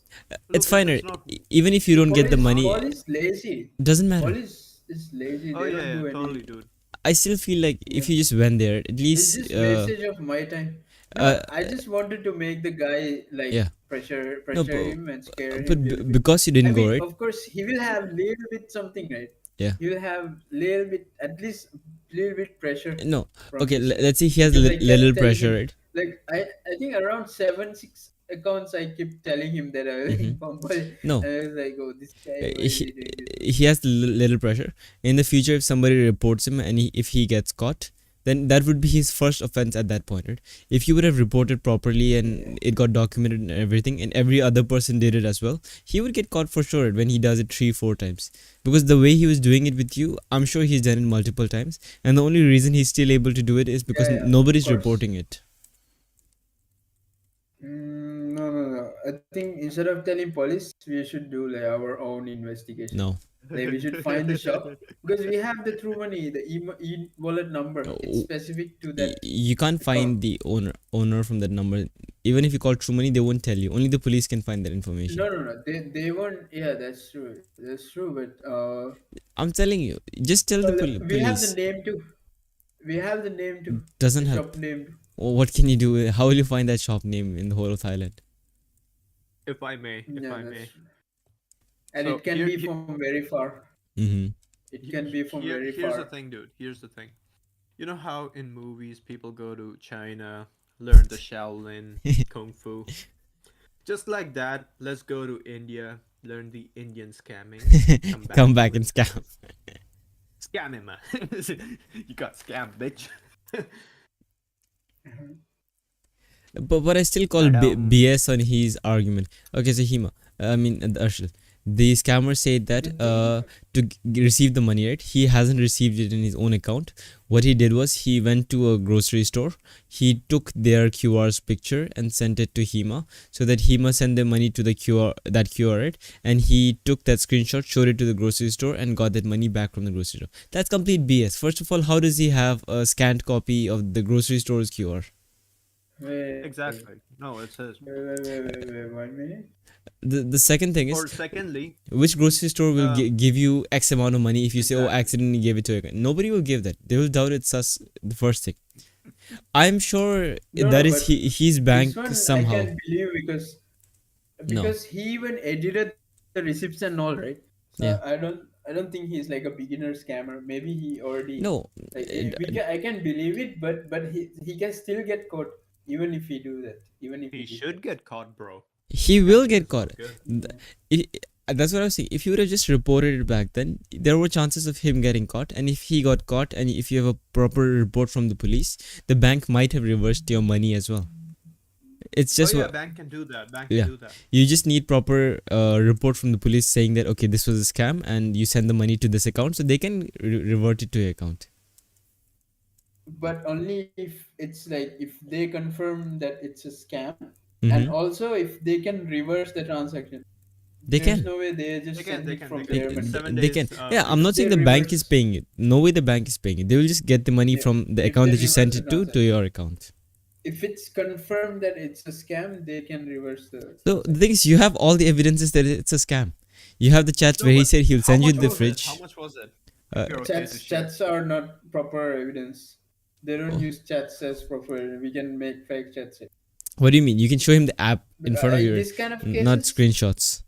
It's Look, fine, it's right? not- Even if you don't get the money, police lazy. doesn't matter. Police is lazy. Oh They yeah, don't do yeah, any. totally, dude. I still feel like if Yeah. you just went there, at It's least, just wastage of my time. No, uh, I just wanted to make the guy like yeah. pressure No, him and scare him but little bit. because you I didn't go, mean, right? of course, he will have little bit something, right? Yeah. He will have little bit, at least little bit pressure No. from Okay, his let's say he has a because I kept little telling pressure, him, right? like I think around 7 6 accounts I keep telling him that I will Mhm. inform police. No. And I was like, oh, this guy, why is he doing this? He has little pressure. In the future, if somebody reports him and if he gets caught, then that would be his first offense at that point, right? If you would have reported properly and it got documented and everything, and every other person did it as well, he would get caught for sure when he does it 3 4 times. Because the way he was doing it with you, I'm sure he's done it multiple times, and the only reason he's still able to do it is because Yeah, of nobody's course. reporting it. No. I think instead of telling police, we should do like our own investigation. No. Like we should find the shop because we have the True Money, the e-wallet number. It's Oh, specific to that. You can't find account. the owner from that number. Even if you call True Money, they won't tell you. Only the police can find that information. No. They won't. Yeah, that's true. That's true. But I'm telling you, just tell the we have the police. name too. We have the name too. Doesn't The help. shop name too. Oh, what can you do? How will you find that shop name in the whole of Thailand? If I may, if Yeah, I that's may. true. And So it can here- be here- from very far. Mm-hmm. It can be from very Here's far. the thing, dude. Here's the thing. You know how in movies people go to China, learn the Shaolin Kung Fu? Just like that, let's go to India, learn the Indian scamming. Come back and with- scam. Scam him, man. You got scammed, bitch. But I still call But, BS on his argument. Okay, so Arshil, the scammer said that to receive the money, right? He hasn't received it in his own account. What he did was he went to a grocery store. He took their QR's picture and sent it to Hema so that Hema sent the money to the QR, right? And he took that screenshot, showed it to the grocery store, and got that money back from the grocery store. That's complete BS. First of all, how does he have a scanned copy of the grocery store's QR? Wait, Exactly. No, it says. Wait, 1 minute. The second thing Or is, secondly, which grocery store will give you X amount of money if you say, oh, Exactly. accidentally gave it to you? Nobody will give that. They will doubt it's us, the first thing. I'm sure No, that no, is but his bank This one somehow. I can believe because No. he even edited the receipts and all, right? So Yeah. I don't I don't think he's like a beginner scammer. Maybe he already No, like uh, I can believe it, but he can still get caught even if he do that, even if he He did should that. get caught, bro. he will Scamming get is caught. not good. Th- that's what I was saying. If you would have just reported it back then, there were chances of him getting caught. And if he got caught, and if you have a proper report from the police, the bank might have reversed your money as well. It's Oh just yeah, what, bank can do that. Bank can yeah. do that. You just need proper report from the police saying that okay, this was a scam, and you send the money to this account, so they can revert it to your account. But only if it's like if they confirm that it's a scam, and Mm-hmm. also if they can reverse the transaction. They There's can. no way they They just can. send They it can. They from can. They, their In money. seven they can. days. Yeah, I'm If not they saying the bank is reverse, paying it. No way the bank is paying it. They will just get the money yeah, from the if account they that you sent reverse the it to transaction, your account. if it's confirmed that it's a scam, they can reverse the So the transaction. thing is, you have all the evidences that it's a scam. You have the chats No, where he but said he'll how send you much the was it? How fridge. much was it? Uh, If you're okay to Chats share. chats are not proper evidence. They don't oh, use chats as proper. We can make fake chats. what do you mean? You can show him the app in front of In your, this kind of not cases, screenshots.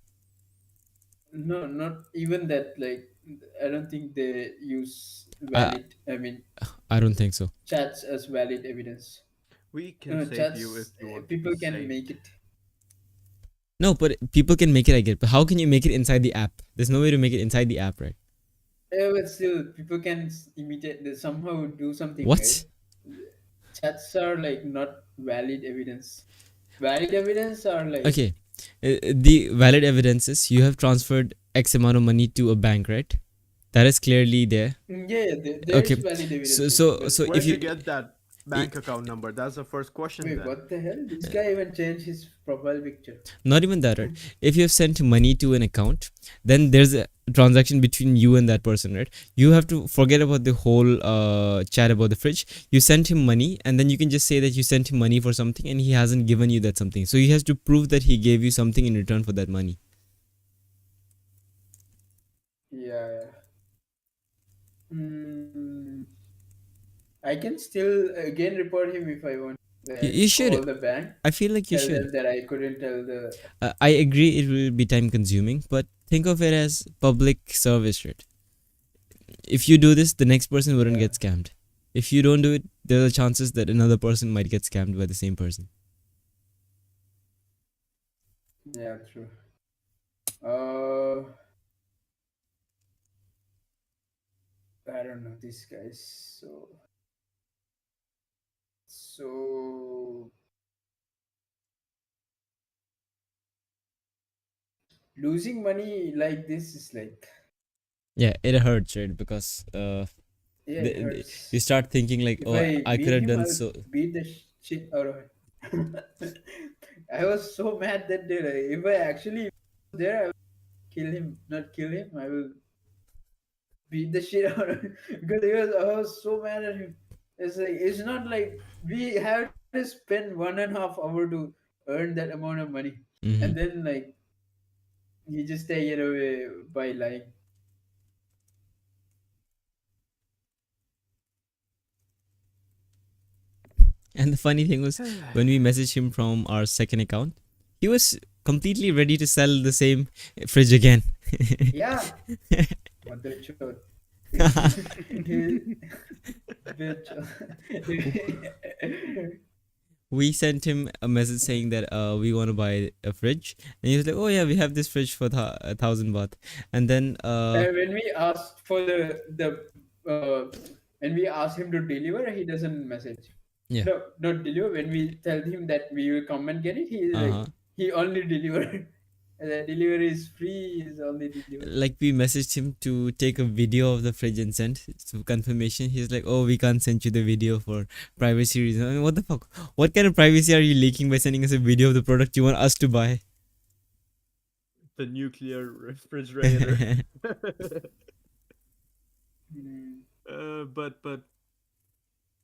no, not even that. Like, I don't think they use I valid. I mean, I don't think so. chats as valid evidence. We can No, save you if chats. you want to be People can saved. make it. No, but people can make it. I get. But how can you make it inside the app? There's no way to make it inside the app, right? Yeah, but still, people can imitate. They somehow do something, right? What? Chats are like not valid evidence. Valid evidence are like Okay. The valid evidence is you have transferred X amount of money to a bank, right? That is clearly there. yeah, there's Okay. valid So evidences. so But so if Where'd you you get that i- bank account number? That's the first question wait, then. what the hell? This guy even changed his profile picture. not even that, right? If you have sent money to an account, then there's a transaction between you and that person, right? You have to forget about the whole chat about the fridge. You sent him money, and then you can just say that you sent him money for something and he hasn't given you that something, so he has to prove that he gave you something in return for that money. Yeah. Mm, I can still again report him if I want. You Call should. the bank, I feel like you tell should. them that I couldn't tell the. I agree it will be time consuming, but think of it as public service, right? If you do this, the next person wouldn't Yeah. get scammed. If you don't do it, there are chances that another person might get scammed by the same person. Yeah, true. Uh, I don't know. This guy's so losing money like this is like Yeah, it hurts, right? Because yeah, it hurts. you start thinking like, If oh, I I could beat have him, done I'll so. beat the shit out of him. I was so mad that day. Like, if I actually was there, I will kill him. Not kill him. I will beat the shit out of him because I was so mad at him. It's like it's not like we have to spend 1.5 hours to earn that amount of money, and Hmm. then like he just take it away by lying. And the funny thing was, when we messaged him from our second account, he was completely ready to sell the same fridge again. Yeah, mother chod. Bitch. We sent him a message saying that we want to buy a fridge, and he was like, oh yeah, we have this fridge for 1,000 baht. And then And when we asked for when we asked him to deliver, he doesn't message. yeah, No, not deliver. When we tell him that we will come and get it, he is like uh-huh, he only delivered. The delivery is free. Is only delivered. like we messaged him to take a video of the fridge and send to confirmation. He's like, oh, we can't send you the video for privacy reasons. I mean, what the fuck? What kind of privacy are you leaking by sending us a video of the product you want us to buy? The nuclear refrigerator. But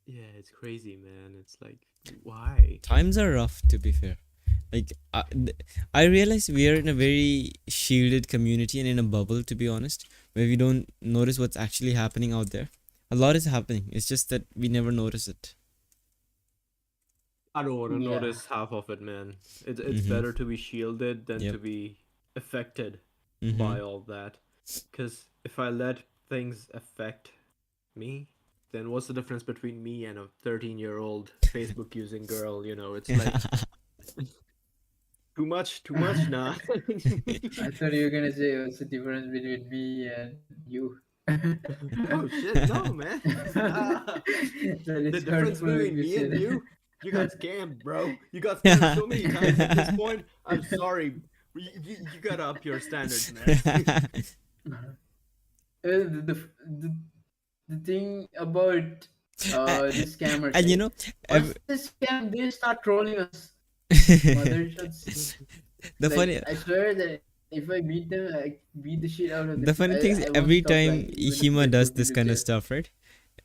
yeah, it's crazy, man. It's like, why? Times are rough, to be fair. Like I realize we are in a very shielded community and in a bubble, to be honest, where we don't notice what's actually happening out there. A lot is happening, it's just that we never notice it. I don't want to Yeah. notice half of it, man. It's Mhm. better to be shielded than Yep. to be affected Mhm. by all that. Because if I let things affect me, then what's the difference between me and a 13-year-old Facebook using girl? You know, it's like too much now. I thought you were gonna say what's the difference between me and you. Oh shit, no, man. Nah. That The is difference hurtful if between you me say and that. you got scammed, bro. You got scammed so many times at this point. I'm sorry. You gotta up your standards, man. The thing about the scammers, And you right? know, Once ev- they scam, they start trolling us. Mother shots. the Like funny I swear that if I beat them, I beat the shit out of them. the funny thing is, I won't every stop. Like time even if they Hima put does me to this kind jail. of stuff, right?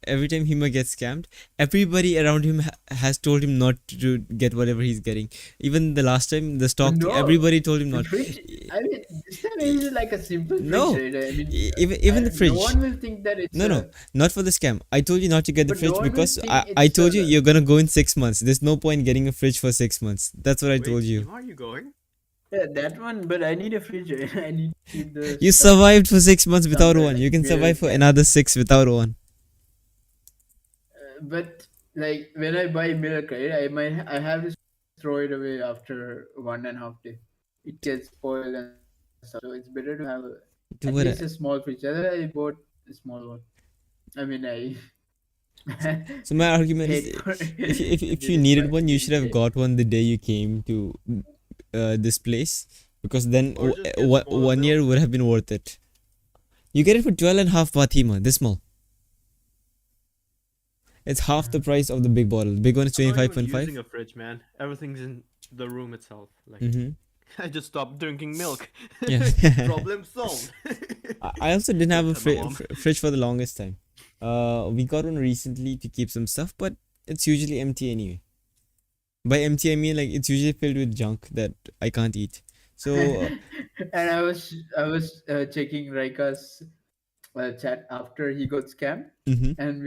Every time Hima gets scammed, everybody around him has told him not to get whatever he's getting. Even the last time, the But stock, no, everybody told him the not. fridge. I mean, this time it is like a simple fridge, No, right? I mean, even the no fridge. one will think that it's No, no, a. not for the scam. I told you not to get the But no fridge one will because think I it's told you a. you're gonna go in 6 months. There's no point getting a fridge for 6 months. That's what I Wait, told you. Hima, are you going? Yeah, that one. But I need a fridge, right? I need to keep the You stuff survived for 6 months without somewhere, one. like You can milk survive for and. another six without one. But like when I buy milk, right? I have to throw it away after 1.5 day. It gets spoiled and stuff. So it's better to have at Do least what? a small fridge. Otherwise, I bought a small one. I mean, I So my argument is, paid for it. if you Didn't needed buy. one, you should Didn't have pay. got one the day you came to this place, because then Or just get smaller 1 year milk. would have been worth it. You get it for 12.5 Fatima, this small. It's half the price of the big bottle. Big one is I'm not even 25.5. using a fridge, man. Everything's in the room itself. Like Mm-hmm. I just stopped drinking milk. Yeah. Problem solved. I also didn't have Don't a tell my mom. fridge for the longest time. We got one recently to keep some stuff, but it's usually empty anyway. By empty, I mean like it's usually filled with junk that I can't eat. So, And I was checking Raika's chat after he got scammed, mhm. and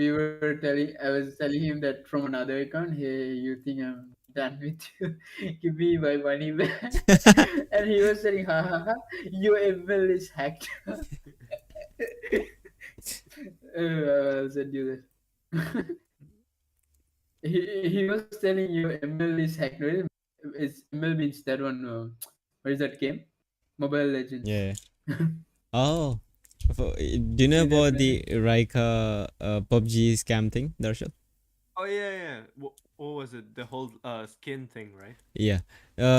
I was telling him that from another account, hey, you think I'm done with you? Give me my money back. And he was saying, ha ha ha, your email is hacked. I'll send you that. He was telling you ML is hacked, right? It's ML means that one. What is that game? Mobile Legends. Yeah. Oh, do you know You about definitely. the Raika PUBG scam thing, Darshal? Oh yeah, yeah. What was it? The whole skin thing, right? Yeah.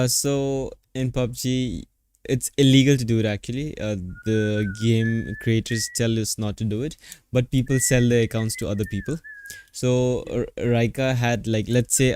So in PUBG, it's illegal to do it actually. The game creators tell us not to do it, but people sell their accounts to other people. So Yeah. Raika had, like, let's say,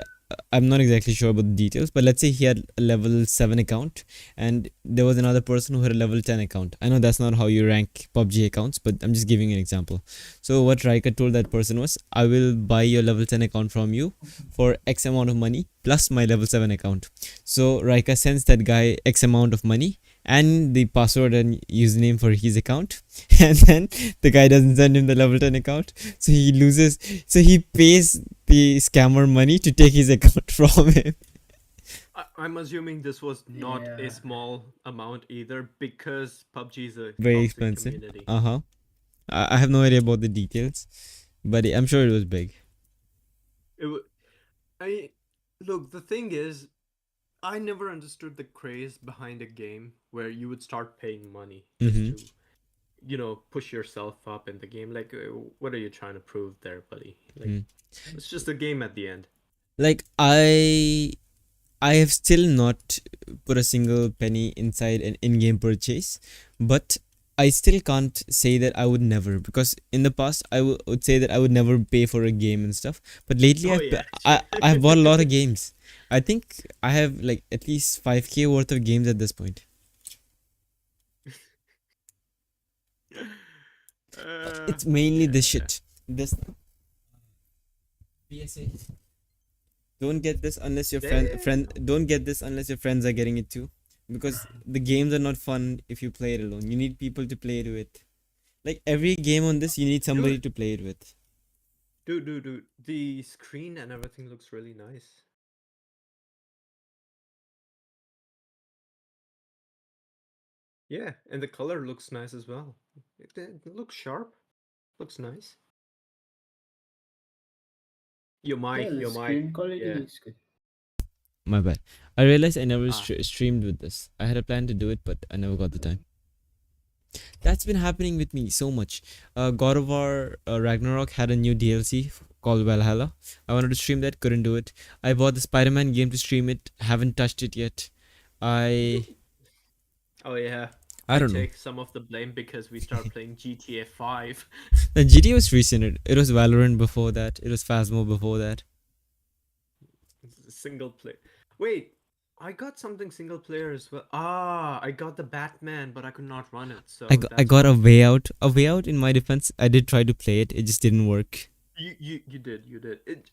I'm not exactly sure about the details, but let's say he had a level 7 account and there was another person who had a level 10 account. I know that's not how you rank PUBG accounts, but I'm just giving an example. So what Raika told that person was, I will buy your level 10 account from you for X amount of money plus my level 7 account. So Raika sends that guy X amount of money and the password and username for his account, and then the guy doesn't send him the level 10 account, so he loses. So he pays the scammer money to take his account from him. I'm assuming this was not a Yeah. small amount either because PUBG is a Very toxic expensive. community. Uh-huh. I have no idea about the details, but I'm sure it was big. It I look. The thing is, I never understood the craze behind a game where you would start paying money just Mm-hmm. to, push yourself up in the game. Like, what are you trying to prove there, buddy? Like, Mm. it's just a game at the end. Like, I have still not put a single penny inside an in-game purchase, but I still can't say that I would never, because in the past I would say that I would never pay for a game and stuff. But lately Oh yeah. I've bought a lot of games. I think I have like at least 5K worth of games at this point. But it's mainly Yeah, this yeah. shit. This PSA. Don't get this unless your friend Damn. don't get this unless your friends are getting it too, because the games are not fun if you play it alone. You need people to play it with. Like every game on this, you need somebody Dude, to play it with. dude. The screen and everything looks really nice. Yeah, and the color looks nice as well. It looks sharp. Looks nice. Your mic, Yeah, the your mic. screen quality Yeah. is good. My bad. I realized I never Ah. streamed with this. I had a plan to do it, but I never got the time. That's been happening with me so much. God of War Ragnarok had a new DLC called Valhalla. I wanted to stream that, couldn't do it. I bought the Spider-Man game to stream it, haven't touched it yet. I Oh yeah. I don't know. take some of the blame because we start playing GTA 5. The GTA was recent. It was Valorant before that. It was Phasmo before that. Single player. Wait, I got something single player as well. I got the Batman, but I could not run it. So I that's got why. a way out. A way out in my defense. I did try to play it. It just didn't work. You did.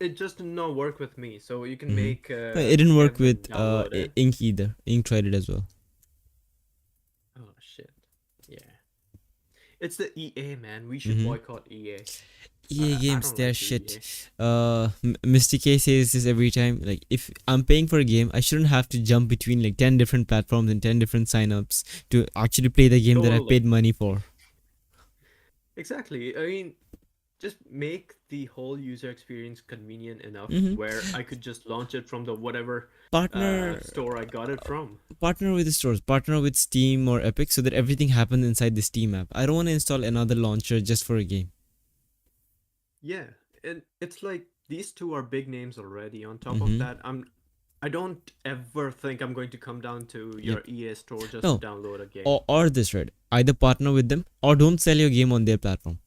It just did not work with me. So you can Mhm. make. No, it didn't work Kevin with download it. Ink either. Ink tried it as well. Oh shit. Yeah. It's the EA, man. We should Mhm. boycott EA. EA I games, don't they're like shit. Misty K says this every time. Like, if I'm paying for a game, I shouldn't have to jump between like 10 different platforms and 10 different signups to actually play the game that I Totally. paid money for. Exactly. I mean, just make the whole user experience convenient enough Mhm. where I could just launch it from the whatever Partner store I got it from. partner with the stores, partner with Steam or Epic so that everything happens inside the Steam app. I don't want to install another launcher just for a game. Yeah, and it's like these two are big names already. On top of Mhm. that, I don't ever think I'm going to come down to your EA store just No. to download a game. Or this, right? Either partner with them or don't sell your game on their platform.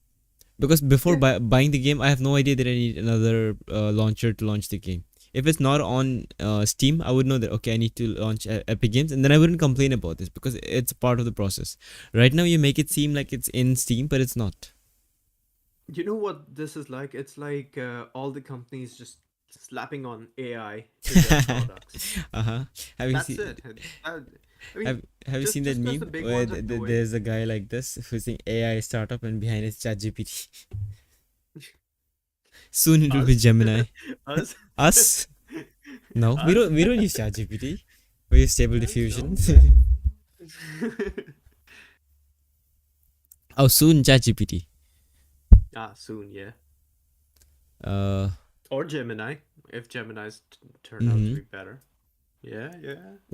Because before buying the game, I have no idea that I need another launcher to launch the game. If it's not on Steam, I would know that, okay, I need to launch Epic Games, and then I wouldn't complain about this because it's part of the process. Right now, you make it seem like it's in Steam, but it's not. You know what this is like? It's like all the companies just slapping on AI to their products. Uh-huh. Have you That's seen? it. I mean, Have you seen that just 'cause meme the big where ones are doing. there's a guy like this who's saying AI startup and behind it's ChatGPT. Soon it will be Us? Gemini. Us? Us? No, we Us? don't use ChatGPT. We use Stable Diffusion. Oh, soon ChatGPT. Soon, yeah. Uh, Or Gemini, if Gemini's turn out to be better. Yeah.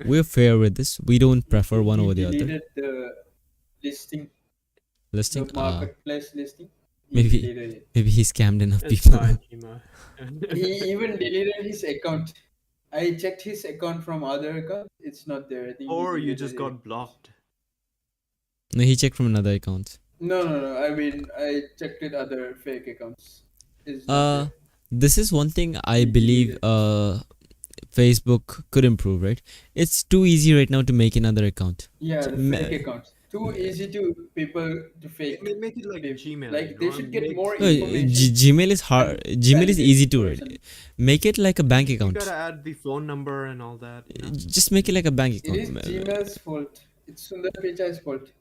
we're fair with this. We don't prefer one He over the other. deleted the listing, Listing. the marketplace listing. He Maybe deleted it. maybe he scammed enough It's people. fine, Kima. He even deleted his account. I checked his account from other accounts. It's not there. I think he Or you deleted just it. got blocked. No, he checked from another account. No. I mean, I checked it other fake accounts. It's not there. This is one thing I He believe deleted. Facebook could improve, right? It's too easy right now to make another account. Yeah, So, the fake accounts. Too easy to people to fake. Make it like Gmail. Like they should get more No, information. Gmail is hard. and Gmail is easy to validate read. person. Make it like a bank You account. gotta add the phone number and all that. You know? Just make it like a bank It account. is Gmail's fault. It's Sundar Pichai's fault.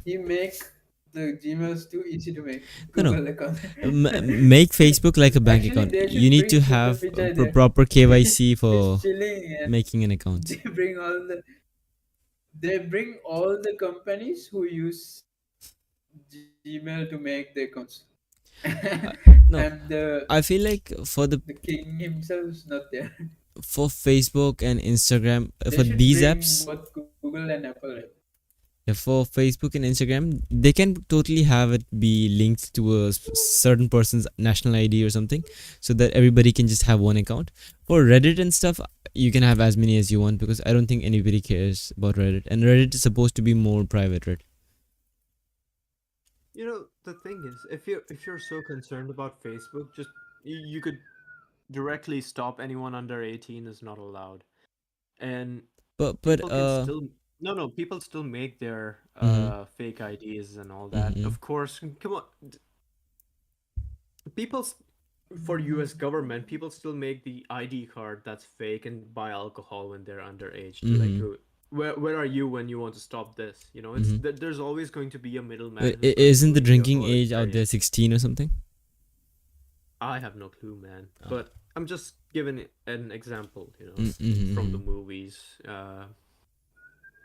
He make the Gmails too easy to make. No. Google account. Make Facebook like a bank Actually, account. they should You need to bring Sundar have Pichai there. proper KYC for He's chilling and making an account. they bring all the companies who use Gmail to make their accounts. No, And I feel like for the king himself is not there. for Facebook and Instagram, They for should these bring apps, both Google and Apple. for Facebook and Instagram, they can totally have it be linked to a certain person's national ID or something, so that everybody can just have one account. For Reddit and stuff, you can have as many as you want because I don't think anybody cares about Reddit, and Reddit is supposed to be more private, right? You know, the thing is, if you're so concerned about Facebook, just you could directly stop anyone under 18 is not allowed, and But people can still people still make their fake IDs and all that. Mhm. Of course, come on, people for U.S. government, people still make the ID card that's fake and buy alcohol when they're underage. To like go, where are you when you want to stop this? You know, it's there's always going to be a middleman. who's going to Isn't the ruin your drinking whole age out there experience. 16 or something? I have no clue, man. But I'm just giving an example, you know, Mm-hmm. from the movies.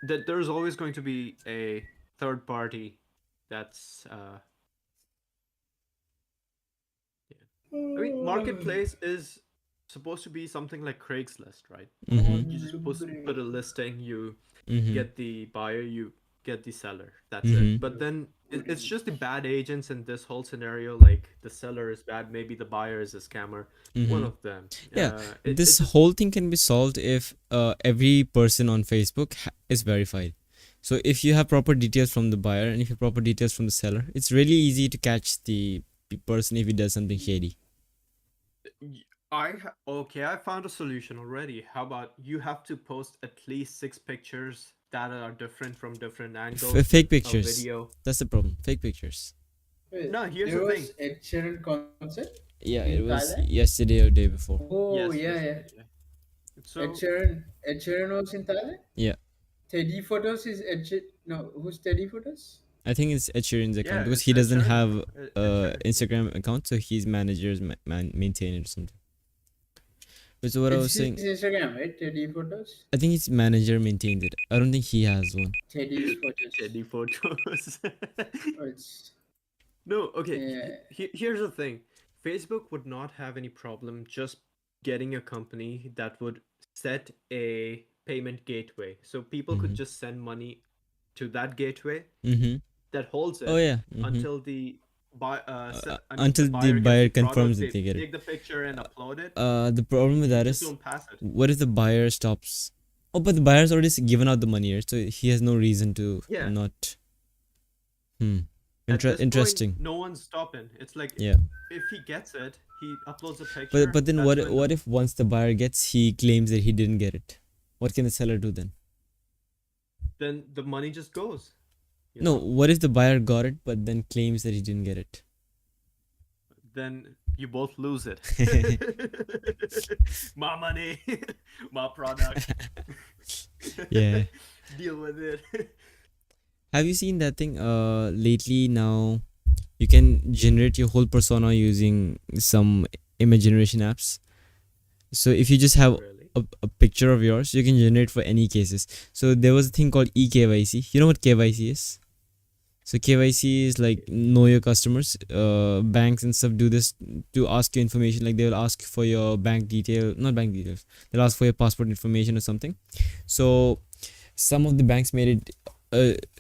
That there's always going to be a third party That's I mean, marketplace is supposed to be something like Craigslist, right? Mm-hmm. You just supposed to put a listing, you Mm-hmm. get the buyer, you get the seller. That's Mm-hmm. it. But then it's just the bad agents in this whole scenario. Like the seller is bad, maybe the buyer is a scammer. One Mm-hmm. of them. Yeah, It this just whole thing can be solved if every person on Facebook is verified. So if you have proper details from the buyer and if you have proper details from the seller, it's really easy to catch the person if he does something shady. okay. I found a solution already. How about you have to post at least 6 pictures that are different from different angles Fake with a pictures. video. That's the problem. Fake pictures. Wait, No, here's there the was thing. Ed Sheeran concert Yeah, in it was Thailand. yesterday or day before. Oh Yes, yeah, yeah. yesterday. Yeah. Ed So Sheeran. Ed Sheeran was in Thailand. Yeah, Teddy Photos is No, who's Teddy Photos? I think it's Ed Sheeran's account yeah, because it's he Ed doesn't Sheeran. have Ed Sheeran. Instagram account, so his managers maintain it or something. But so what I It's was saying, his Instagram, right? Teddy Photos. I think his manager maintains it. I don't think he has one. Teddy's Photos. Teddy photos. Oh, it's No, okay. yeah. Here's the thing. Facebook would not have any problem just getting a company that would set a payment gateway. So people could Mhm. just send money to that gateway Mm-hmm. that holds it Oh yeah. Mm-hmm. until the Until the buyer gets buyer the product, confirms that they get it. take the picture and upload it. The problem with that Just is, don't pass it. what if the buyer stops? Oh, but the buyer's already given out the money, right? So he has no reason to Yeah. not. Hmm. At this point, Interesting. no one's stopping. It's like Yeah. if he gets it, he uploads a picture. But then that's when what if once the buyer gets, he claims that he didn't get it? What can the seller do then? then the money just goes. you No, know? what if the buyer got it but then claims that he didn't get it? Then you both lose it. My money, my product. Yeah. Deal with it. Have you seen that thing? Lately now, you can generate your whole persona using some image generation apps. So if you just have Really? a picture of yours, you can generate for any cases. So there was a thing called eKYC. You know what KYC is? So KYC is like know your customers. Banks and stuff do this to ask you information. Like they will ask for your bank detail, not bank details. They'll ask for your passport information or something. So some of the banks made it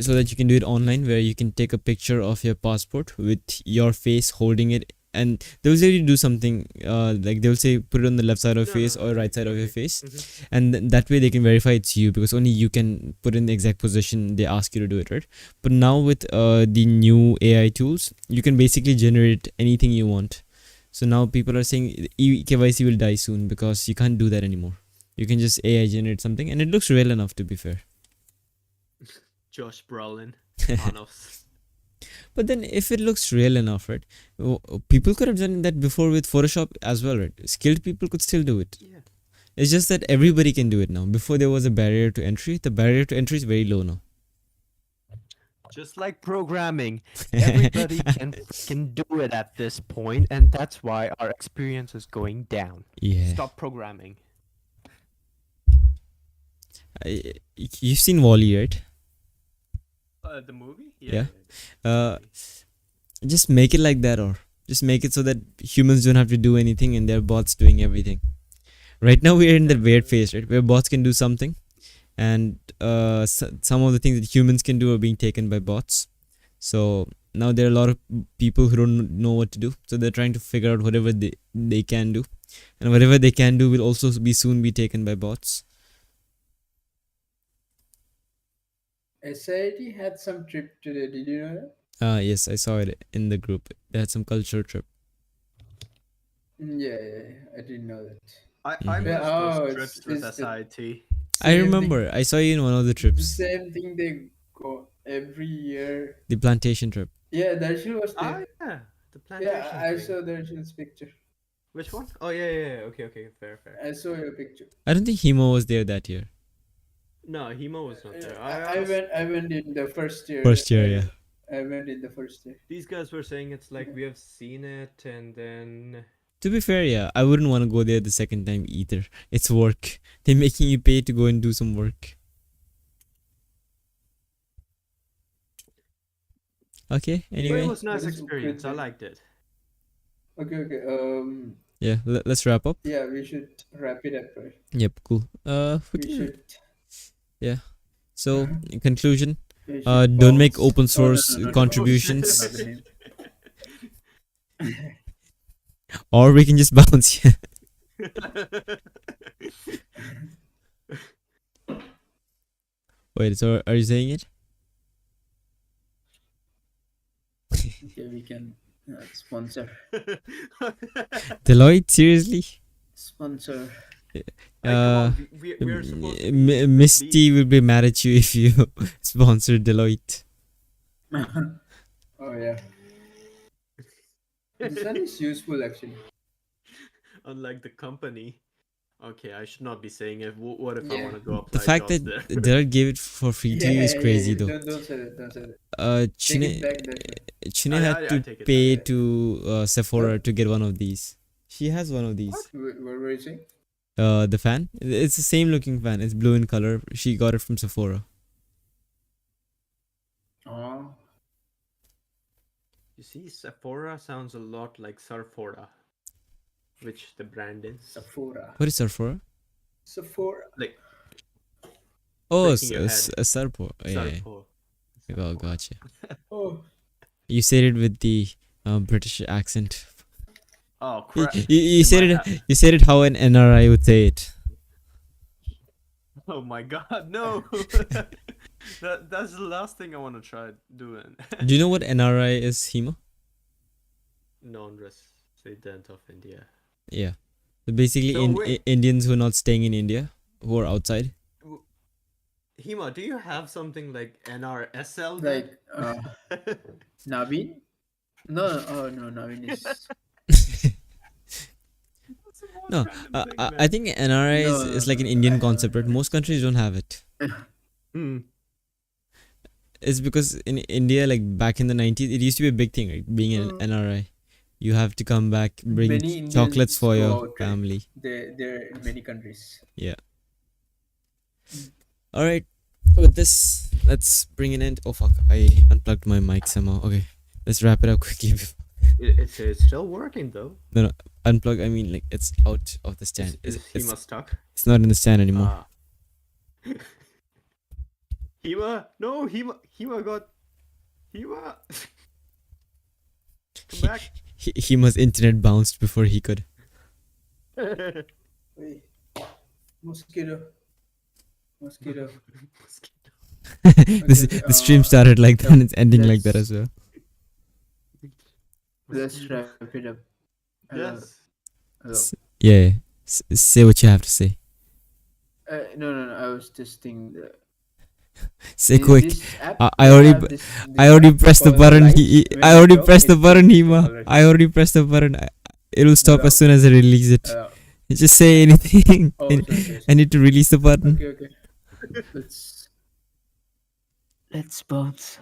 so that you can do it online, where you can take a picture of your passport with your face holding it, and they will say you do something like they will say put it on the left side of your face or right side of your face, and that way they can verify it's you, because only you can put in the exact position they ask you to do it, right? But now with the new AI tools, you can basically generate anything you want. So now people are saying KYC will die soon because you can't do that anymore. You can just AI generate something and it looks real enough, to be fair. Josh Brolin, Thanos. But then if it looks real enough, right? People could have done that before with Photoshop as well, right? Skilled people could still do it. Yeah. It's just that everybody can do it now. Before there was a barrier to entry. The barrier to entry is very low now. Just like programming, everybody can do it at this point, and that's why our experience is going down. Yeah. Stop programming. You've seen Wall-E, right? The movie? Yeah. Just make it like that, or just make it so that humans don't have to do anything and they're bots doing everything. Right now we're in that weird phase, right, where bots can do something, and some of the things that humans can do are being taken by bots. So now there are a lot of people who don't know what to do, so they're trying to figure out whatever they can do, and whatever they can do will also soon be taken by bots. SIT had some trip today. Did you know that? Yes, I saw it in the group. They had some culture trip. Yeah, I didn't know that. I Mhm. missed Oh, those it's- trips with it's the- SIT. I Same remember I saw you in one of the thing, the trips, same thing they go every year. the plantation trip. Yeah, Darshan was Ah, there. yeah. The plantation Yeah, I thing. saw Darshan's picture. Which one? Oh, yeah. Okay, fair. I saw your picture. I don't think Himo was there that year. No, Himo was not there. I went in the first year. First year, yeah. I went in the first year. These guys were saying it's like we have seen it, and then To be fair, yeah, I wouldn't want to go there the second time either. It's work. They're making you pay to go and do some work. Okay. But Anyway, it was nice What is experience. I Ukrit? liked it. Okay. yeah. Let's wrap up. Yeah, we should wrap it up, right? Yep. Cool. We We can. should. Yeah. So in conclusion, We should don't make bounce. open Oh, source no, not contributions, Another name. or we can just bounce. Yeah. Wait. So are you saying it? Okay, we can sponsor. Deloitte? Seriously? Sponsor. Like, come on, we're supposed to be Misty will be mad at you if you sponsor Deloitte. Oh yeah. This one is useful actually. unlike the company. Okay, I should not be saying it. What if I Yeah. want to go apply The fact jobs that there? Deloitte gave it for free to you is crazy though. Don't say that. Don't say that. Take Chine it back. That Chine I had to take it pay back. to Sephora to get one of these. She has one of these. what were you saying? The fan. It's the same looking fan. It's blue in color. She got it from Sephora. Oh. You see, Sephora sounds a lot like Sephora, which the brand is. Sephora. What is Sephora? Sephora. Like Oh, breaking your head. Sephora. Yeah, yeah. Sephora. Oh, gotcha. Oh. You said it with the British accent. Oh You, crap! you In said my it. You said it how an NRI would say it. Oh my god, no! That's the last thing I want to try doing. Do you know what NRI is, Hema? Non-resident of India. Yeah. So basically, So wait. Indians who are not staying in India, who are outside. Hema, do you have something like NRSL? then? Like Naveen? No. Oh no, Naveen is. No, I think NRI is like an Indian concept, but most countries don't have it. Hmm. It's because in India, like back in the 90s, it used to be a big thing, right? Being an NRI. You have to come back, bring Many Indians chocolates for go your out, right? family. They're in many countries. Yeah. All right. With this, let's bring an end. Oh fuck! I unplugged my mic somehow. Okay, let's wrap it up quickly. It's still working though. No, unplug. I mean, like it's out of the stand. Is Hema stuck? It's not in the stand anymore. Ah. Hema, no, Hema got Hema. Come back. Hema's internet bounced before he could. Wait. Mosquito. The stream started like that and it's ending like that as well. Let's wrap it up. Yes. Hello. Yeah. Say what you have to say. No. I was testing the. Say in quick. this app, I we already have this I already app pressed the called button. Lights. When I you already talk, pressed the it button, changes the Hema. color. I already pressed the button. It'll stop Hello. as soon as I release it. Just say anything. Oh, sorry. I need to release the button. Okay. Let's bounce.